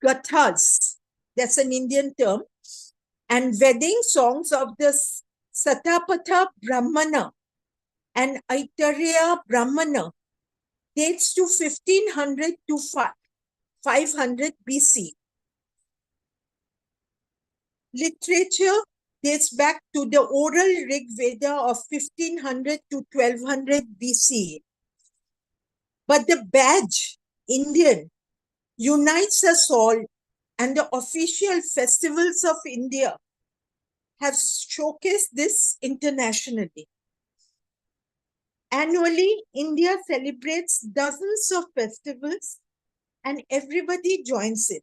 Gathas, that's an Indian term, and wedding songs of the Satapatha Brahmana and Aitareya Brahmana dates to 1500 to 500 BC. Literature dates back to the oral Rig Veda of 1500 to 1200 BC. But the badge, Indian, unites us all, and the official festivals of India have showcased this internationally. Annually, India celebrates dozens of festivals and everybody joins in.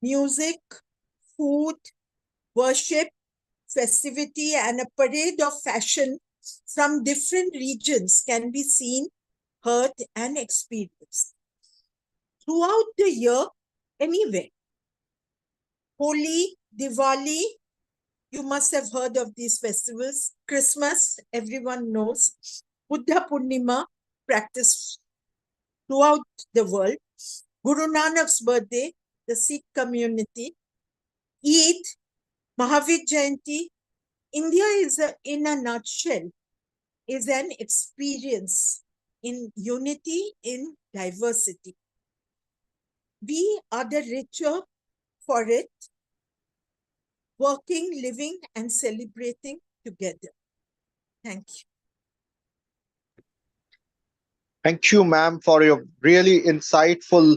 Music, food, worship, festivity, and a parade of fashion from different regions can be seen, heard, and experienced throughout the year, anywhere. Holi, Diwali, you must have heard of these festivals. Christmas, everyone knows. Buddha Purnima, practiced throughout the world. Guru Nanak's birthday, the Sikh community. Eid, Mahavir Jayanti. India is, in a nutshell, is an experience in unity, in diversity. We are the richer for it, working, living, and celebrating together. Thank you. Thank you, ma'am, for your really insightful,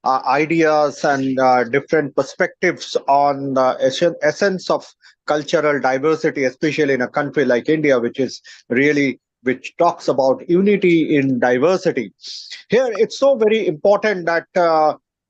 ideas and different perspectives on the essence of cultural diversity, especially in a country like India, which talks about unity in diversity. Here, it's so very important that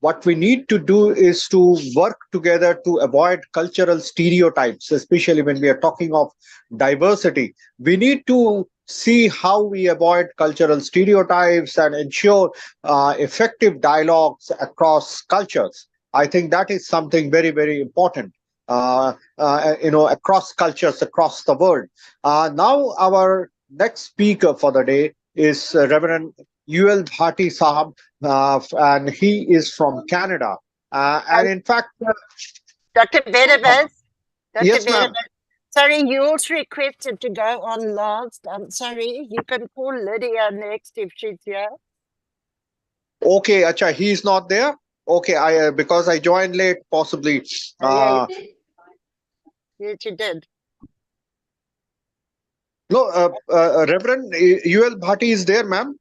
what we need to do is to work together to avoid cultural stereotypes, especially when we are talking of diversity. We need to see how we avoid cultural stereotypes and ensure effective dialogues across cultures. I think that is something very, very important, across cultures, across the world. Now, our next speaker for the day is Reverend UL Bhati Sahab, and he is from Canada. And in fact, Dr. Benabez, Dr. yes, ma'am. Benabez, sorry, you also requested to go on last. I'm sorry, you can call Lydia next if she's here. Okay, acha, he's not there. Okay, I because I joined late, possibly. Yes, you did. No, Reverend UL Bhati is there, ma'am.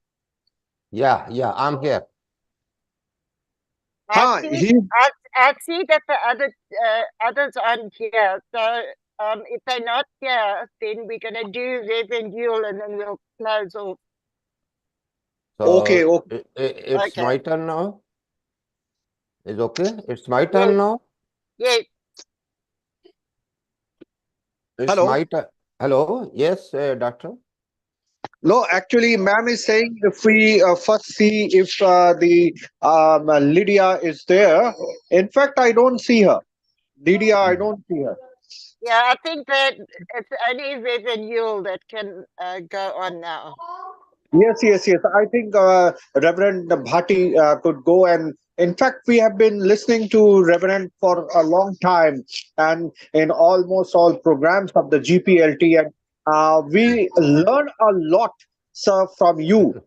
Yeah, I'm here. I see that the others aren't here. So if they're not here, then we're going to do Reverend Yule and then we'll close off. So Okay. It's my turn now. Is okay? It's my turn now. Yes. It's Hello. my turn. Hello. Yes, doctor. No, actually, ma'am is saying if we first see if the Lydia is there. In fact, I don't see her. Lydia, I don't see her. Yeah, I think that it's only Reverend Yule that can go on now. Yes. I think Reverend Bhati could go, and in fact, we have been listening to Reverend for a long time, and in almost all programs of the GPLT, and we learn a lot, sir, from you,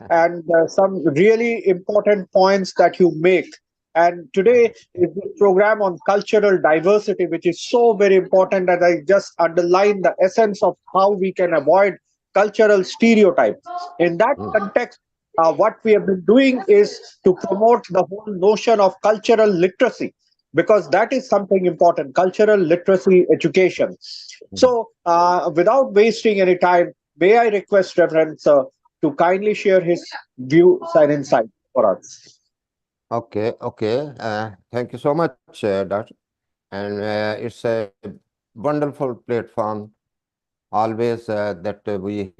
and some really important points that you make. And today is the program on cultural diversity, which is so very important that I just underline the essence of how we can avoid cultural stereotypes. In that context, what we have been doing is to promote the whole notion of cultural literacy, because that is something important, cultural literacy education. So without wasting any time, may I request Reverend Sir to kindly share his views and insight for us. Okay. Thank you so much, doctor. And it's a wonderful platform always that we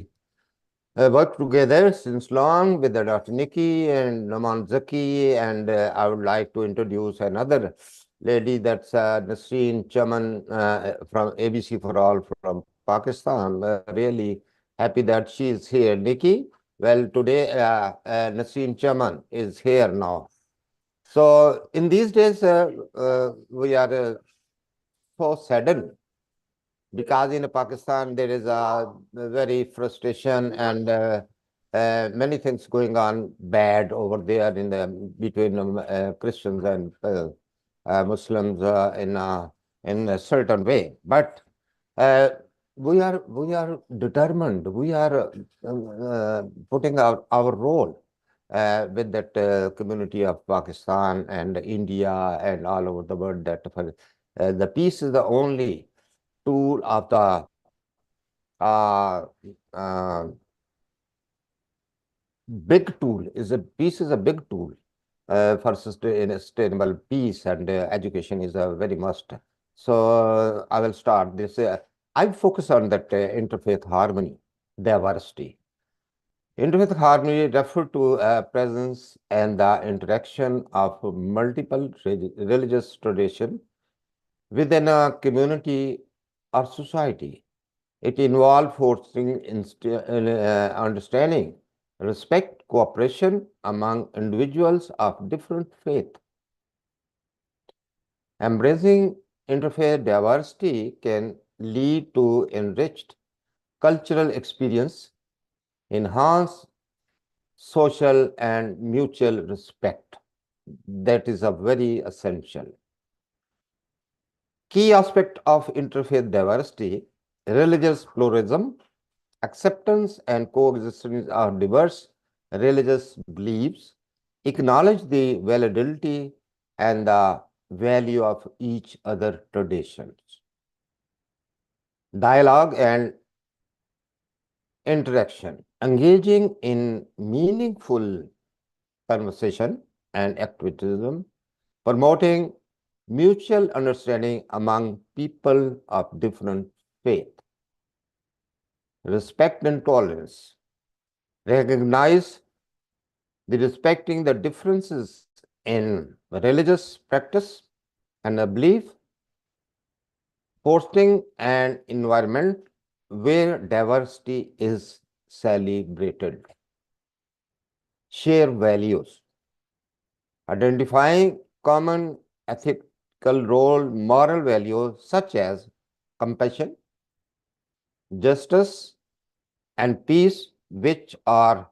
work together since long with Dr. Nikki and Naman Zaki, and I would like to introduce another lady, that's Nasreen Chaman from ABC for All from Pakistan. Really happy that she is here. Nikki, well, today Nasreen Chaman is here now. So in these days, we are so saddened because in Pakistan there is a very frustration and many things going on bad over there in the between Christians and Muslims in a certain way. But we are determined. We are putting our role with that community of Pakistan and India and all over the world, that the peace is the only tool of the big tool. Peace is a big tool for sustainable peace, and education is a very must. So I will start this. I focus on that interfaith harmony, diversity. Interfaith harmony refers to a presence and the interaction of multiple religious traditions within a community or society. It involves fostering understanding, respect, cooperation among individuals of different faith. Embracing interfaith diversity can lead to enriched cultural experience, enhance social and mutual respect. That is a very essential. Key aspect of interfaith diversity, religious pluralism, acceptance and coexistence of diverse religious beliefs, acknowledge the validity and the value of each other traditions. Dialogue and interaction, engaging in meaningful conversation and activism, promoting mutual understanding among people of different faith. Respect and tolerance. Recognize the respecting the differences in religious practice and a belief, fostering an environment where diversity is celebrated. Share values. Identifying common ethical role, moral values such as compassion, justice, and peace, which are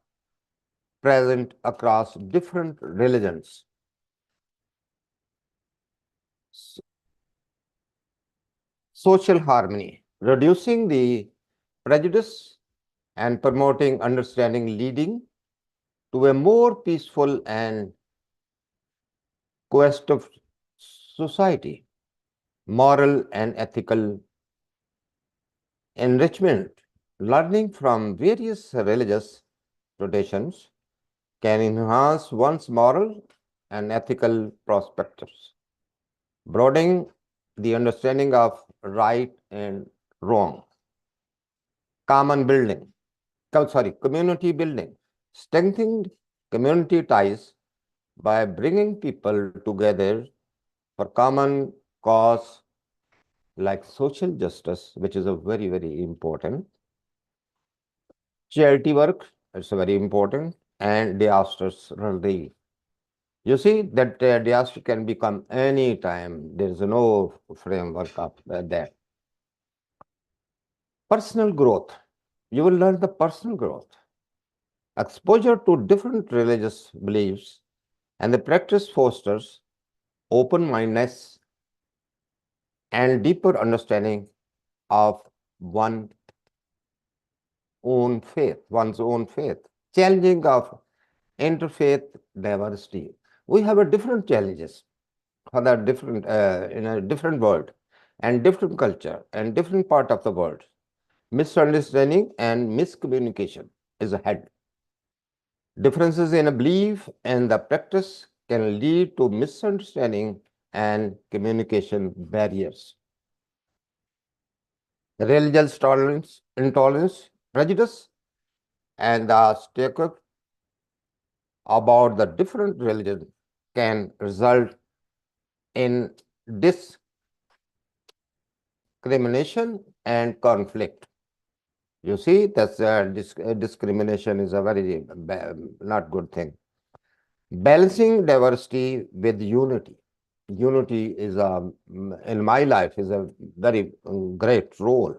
present across different religions. Social harmony, reducing the prejudice and promoting understanding, leading to a more peaceful and cohesive society. Moral and ethical enrichment, learning from various religious traditions can enhance one's moral and ethical perspectives, broadening the understanding of right and wrong. Community building, strengthening community ties by bringing people together for common cause like social justice, which is a very, very important. Charity work, it's very important, and disasters relief. You see that disaster can become any time. There is no framework of that. Personal growth. You will learn the personal growth. Exposure to different religious beliefs and the practice fosters open-mindedness and deeper understanding of one's own faith. Challenging of interfaith diversity. We have a different challenges for the different in a different world and different culture and different part of the world. Misunderstanding and miscommunication is ahead. Differences in a belief and the practice can lead to misunderstanding and communication barriers. Religious tolerance, intolerance, prejudice, and the stereotype about the different religions can result in discrimination and conflict. You see, that's discrimination is a very not good thing. Balancing diversity with unity. Unity is in my life is a very great role.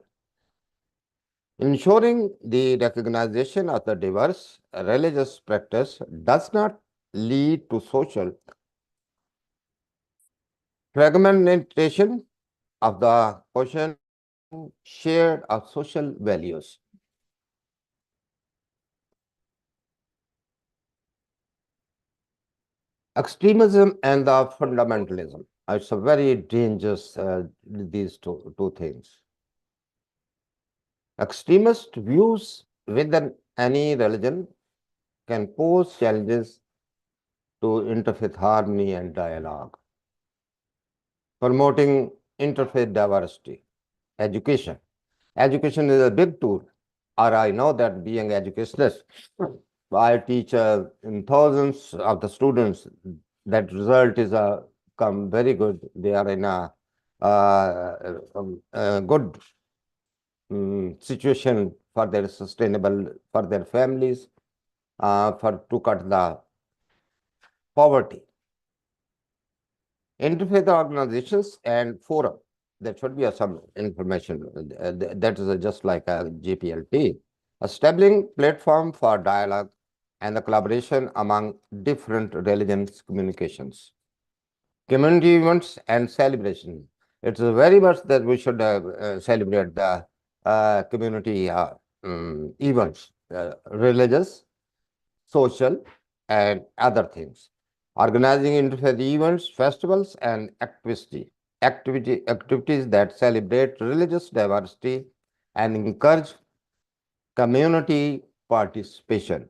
Ensuring the recognition of the diverse religious practice does not lead to social fragmentation of the question shared of social values. Extremism and the fundamentalism. It's a very dangerous, these two things. Extremist views within any religion can pose challenges to interfaith harmony and dialogue. Promoting interfaith diversity. Education. Education is a big tool or I know that being educationist, I teach in thousands of the students. That result is come very good. They are in a good situation for their sustainable, for their families, for to cut the poverty. Interfaith organizations and forum. There should be some information. That is just like a GPLT. Establishing platform for dialogue and the collaboration among different religions communications. Community events and celebration. It's very much that we should celebrate the community events, religious, social, and other things. Organizing interfaith events, festivals, and activities that celebrate religious diversity and encourage community participation.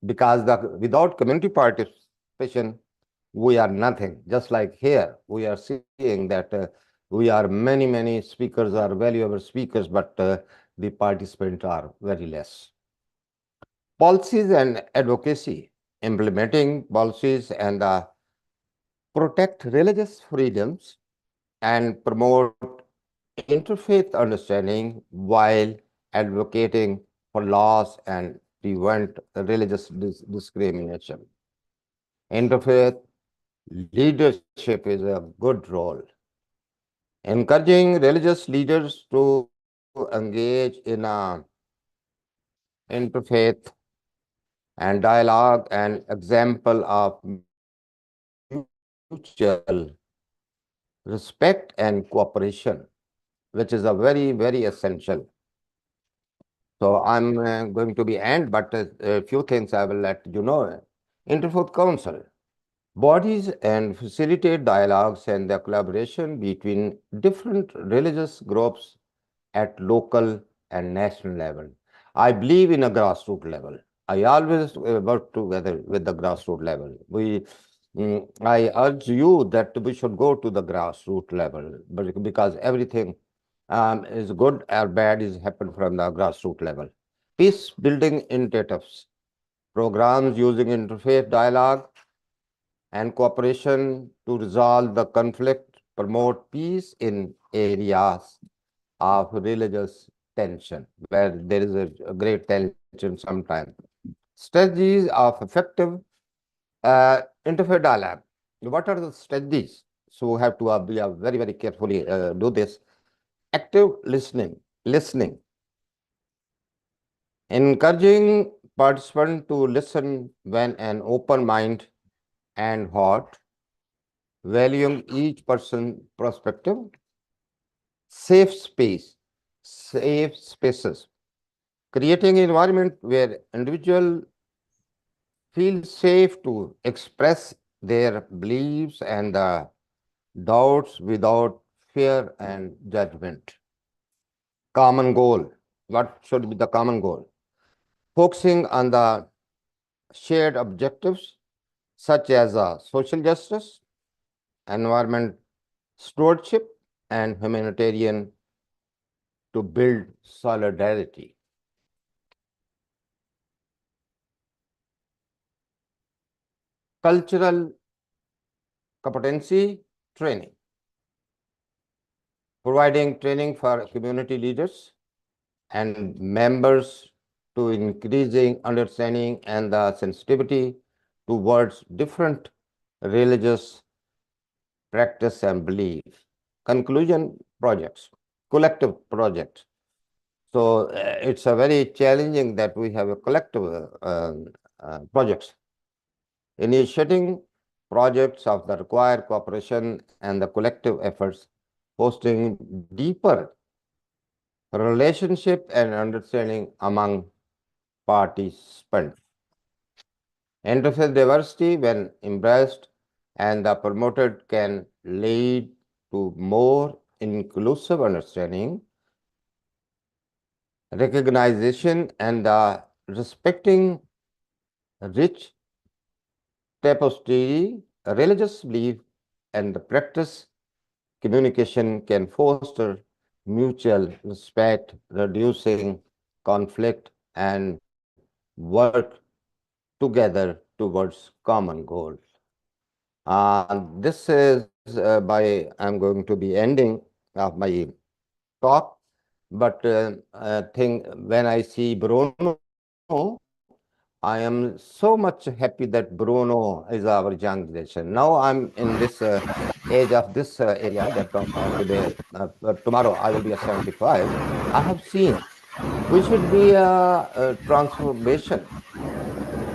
Because without community participation, we are nothing. Just like here, we are seeing that we are many speakers are valuable speakers, but the participants are very less. Policies and advocacy, implementing policies and protect religious freedoms and promote interfaith understanding while advocating for laws and prevent religious discrimination. Interfaith leadership is a good role. Encouraging religious leaders to engage in interfaith and dialogue and example of mutual respect and cooperation, which is a very essential. So I'm going to be end, but a few things I will let you know. Interfaith Council bodies and facilitate dialogues and the collaboration between different religious groups at local and national level. I believe in a grassroots level. I always work together with the grassroots level. I urge you that we should go to the grassroots level, because everything is good or bad is happened from the grassroots level. Peace building initiatives, programs using interfaith dialogue and cooperation to resolve the conflict, promote peace in areas of religious tension, where there is a great tension sometimes. Strategies of effective interfaith dialogue. What are the strategies? So we have to be very carefully do this. Active listening. Encouraging participants to listen when an open mind and heart, valuing each person's perspective. Safe spaces, creating an environment where individuals feel safe to express their beliefs and doubts without fear and judgment. Common goal. What should be the common goal? Focusing on the shared objectives such as social justice, environment stewardship, and humanitarian to build solidarity. Cultural competency training, providing training for community leaders and members to increasing understanding and the sensitivity towards different religious practice and belief. Conclusion projects, collective projects. So it's a very challenging that we have a collective projects. Initiating projects of the required cooperation and the collective efforts, fostering deeper relationship and understanding among participants. Interfaith diversity, when embraced and promoted, can lead to more inclusive understanding, recognition, and respecting rich tapestry, religious belief, and the practice. Communication can foster mutual respect, reducing conflict and work together towards common goals. This is by I'm going to be ending of my talk, but I think when I see Bruno, I am so much happy that Bruno is our young generation. Now I'm in this age of this area that today, tomorrow I will be a 75. I have seen we should be a transformation,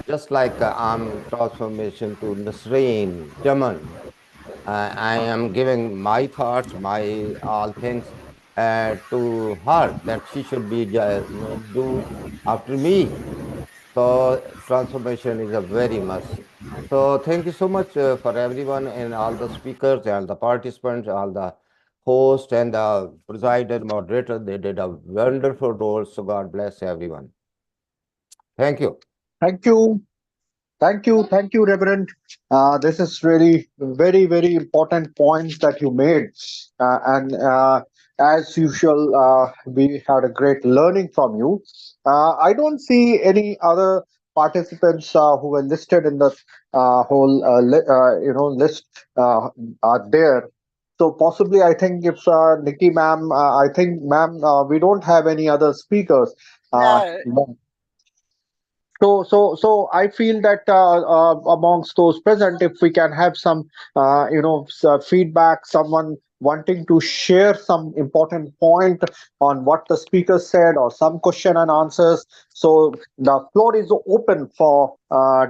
just like I'm transformation to Nasreen, Jaman. I am giving my thoughts, my all things to her that she should be do after me. So transformation is a very must. So thank you so much for everyone and all the speakers and the participants, all the host and the presider, moderator. They did a wonderful role. So God bless everyone. Thank you. Thank you. Thank you, Reverend. This is really very, very important points that you made. And as usual, we had a great learning from you. I don't see any other participants who were listed in the whole list are there. So possibly, I think if Nikki ma'am, I think ma'am, we don't have any other speakers. No. So I feel that amongst those present, if we can have some, feedback, someone wanting to share some important point on what the speaker said or some question and answers. So the floor is open for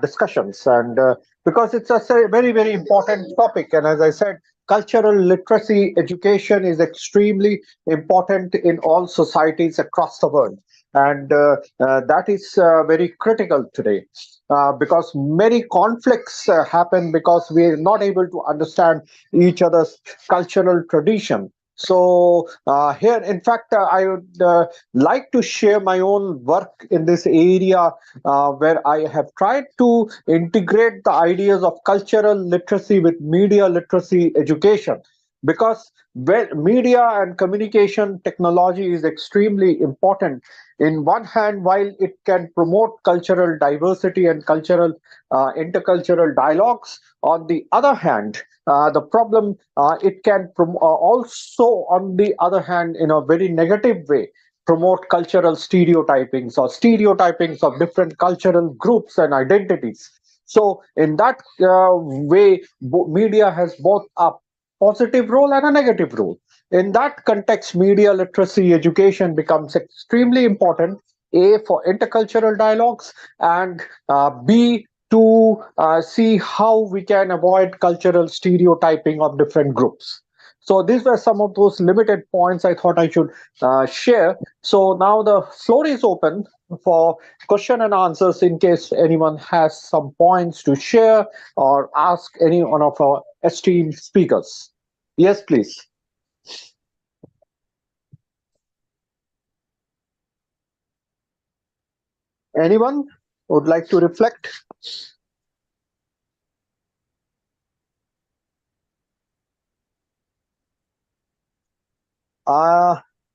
discussions, and because it's a very, very important topic. And as I said, cultural literacy education is extremely important in all societies across the world. And that is very critical today because many conflicts happen because we are not able to understand each other's cultural tradition. So here, in fact, I would like to share my own work in this area where I have tried to integrate the ideas of cultural literacy with media literacy education, because media and communication technology is extremely important. In one hand, while it can promote cultural diversity and cultural intercultural dialogues, on the other hand, the problem it can also, on the other hand, in a very negative way, promote cultural stereotypings or stereotypings of different cultural groups and identities. So in that way, media has both a positive role and a negative role. In that context, media literacy education becomes extremely important, A, for intercultural dialogues, and B, to see how we can avoid cultural stereotyping of different groups. So these were some of those limited points I thought I should share. So now the floor is open for question and answers in case anyone has some points to share or ask any one of our esteemed speakers. Yes, please. Anyone would like to reflect?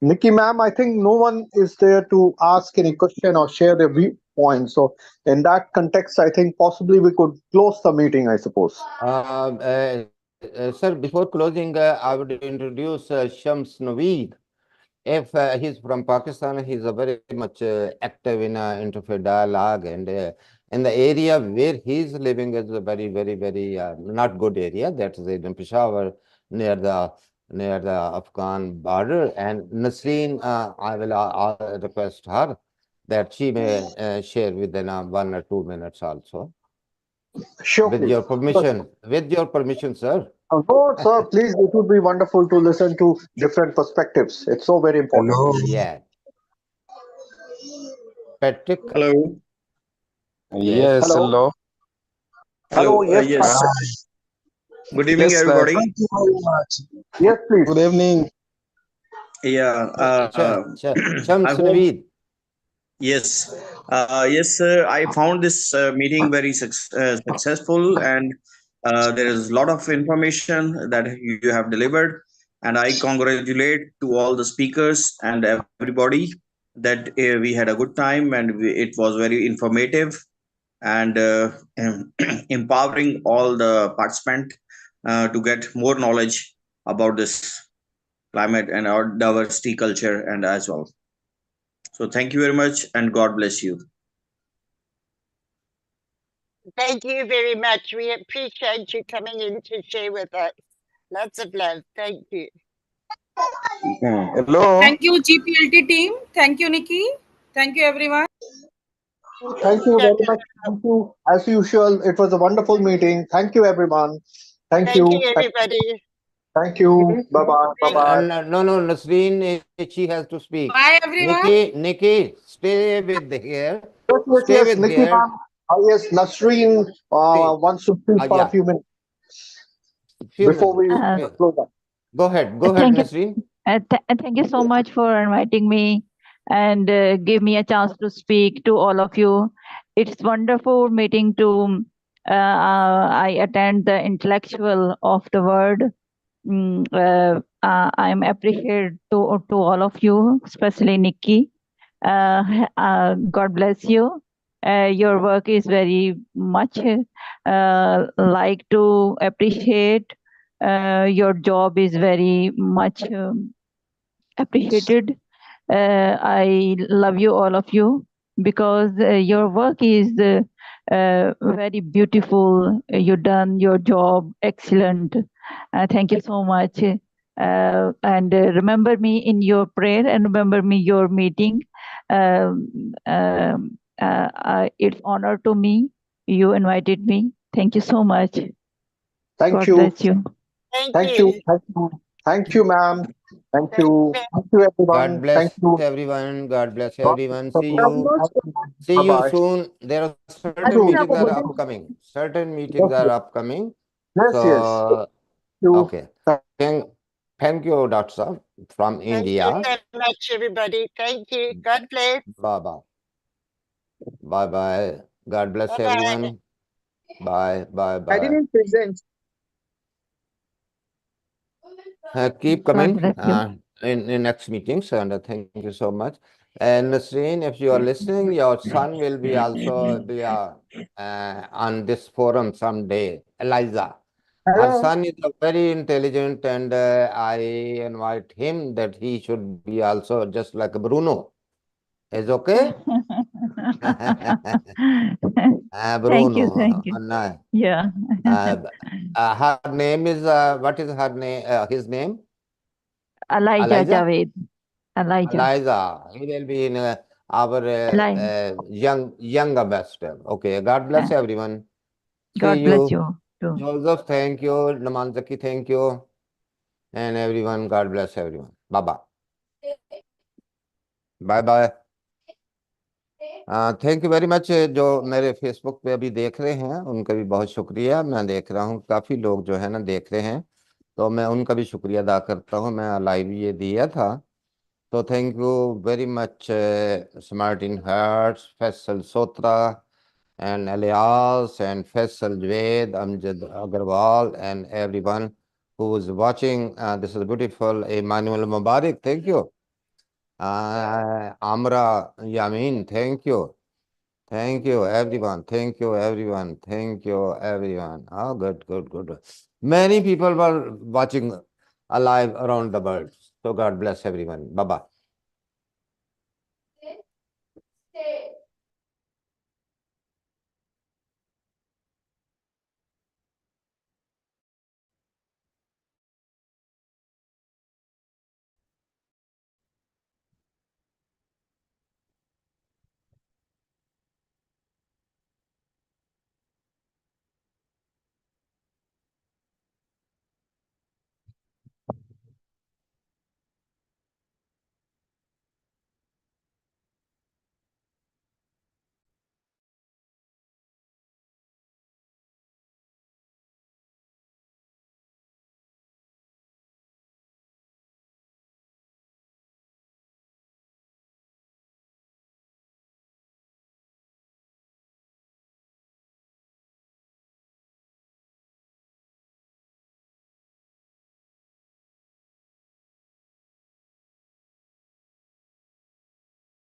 Nikki ma'am, I think no one is there to ask any question or share their viewpoint. So in that context, I think possibly we could close the meeting, I suppose. Sir, before closing, I would introduce Shams Naveed. If he's from Pakistan, he's a very much active in interfaith dialogue, and in the area where he's living is a very, very, very not good area. That is in Peshawar, near the Afghan border. And Nasreen, I will request her that she may share within 1 or 2 minutes also. Sure, with please. your permission. With your permission, sir. No, sir, please, it would be wonderful to listen to different perspectives. It's so very important. Hello. Yeah. Patrick. Hello. Yes. Hello. Hello. Yes. Yes. Good evening, Yes, everybody. thank you very much. Yes, please. Good evening. Yeah. Shams Naveed. Yes. Yes, sir. I found this meeting very successful, and there is a lot of information that you have delivered. And I congratulate to all the speakers and everybody that we had a good time, and it was very informative and empowering all the participants to get more knowledge about this climate and our diversity culture and as well. So thank you very much, and God bless you. Thank you very much. We appreciate you coming in to share with us. Lots of love. Thank you. Hello. Thank you, GPLT team. Thank you, Nikki. Thank you, everyone. Thank you very much. Thank you. As usual, it was a wonderful meeting. Thank you, everyone. Thank Thank you. you, everybody. Thank you. Bye-bye. Bye-bye. No, Nasreen, she has to speak. Bye, everyone. Nikki, stay with here. Yes, Stay yes, with Nikki here. ma'am. Yes, Nasreen wants to speak for yeah. a few minutes Few before we minutes. close up. Go ahead, Nasreen. Nasreen. Thank you so much for inviting me and give me a chance to speak to all of you. It's wonderful meeting to I attend the intellectual of the word. I'm appreciated to all of you, especially Nikki. God bless you. Your work is very much like to appreciate. Your job is very much appreciated. I love you, all of you, because your work is very beautiful. You done your job excellent. Thank you so much. And remember me in your prayer and remember me your meeting. It's honor to me. You invited me. Thank you so much. Thank God you. bless you. Thank you. Thank you. Thank you, ma'am. Thank you. Thank you, everyone. God bless Thank you. everyone. God bless God everyone. bless See you. See you Bye-bye. soon. There are certain you. meetings are upcoming. Certain meetings Yes, are yes. upcoming. Yes, yes. So, You. okay. Thank you, Dr. Saab from Thank India. you so much, everybody. Thank you. God bless. Bye-bye. Bye-bye. God bless Bye-bye. everyone. Bye. Bye-bye. I didn't present. Keep God coming bless you. in next meetings, and thank you so much. And Nasreen, if you are listening, your son will be also be on this forum someday. Eliza, her Hello. son is very intelligent, and I invite him that he should be also just like Bruno. Is okay? Bruno. Thank you. Thank you. Yeah. Her name is what is her name? His name? Elijah Javed. Elijah. Eliza. He will be in our young ambassador. Okay. God bless everyone. God See bless you. you too. Joseph, thank you. Namanzaki, thank you. And everyone, God bless everyone. Bye-bye. Bye-bye. Thank you very much. जो मेरे Facebook पे अभी देख रहे हैं उनका भी बहुत शुक्रिया। मैं देख रहा हूँ काफ़ी लोग जो है ना देख रहे हैं, तो मैं उनका भी शुक्रिया अदा करता हूँ। मैं लाइव ये दिया था, तो थैंक यू वेरी मच स्मार्टिन हार्ट्स, फैसल सोत्रा and Elias and Faisal Javed, Amjad Agarwal, and everyone who is watching. This is beautiful. Emmanuel Mubarak, thank you. Amra Yamin, thank you. Thank you, everyone. Thank you, everyone. Thank you, everyone. Oh, good. Many people were watching alive around the world. So God bless everyone. Bye-bye.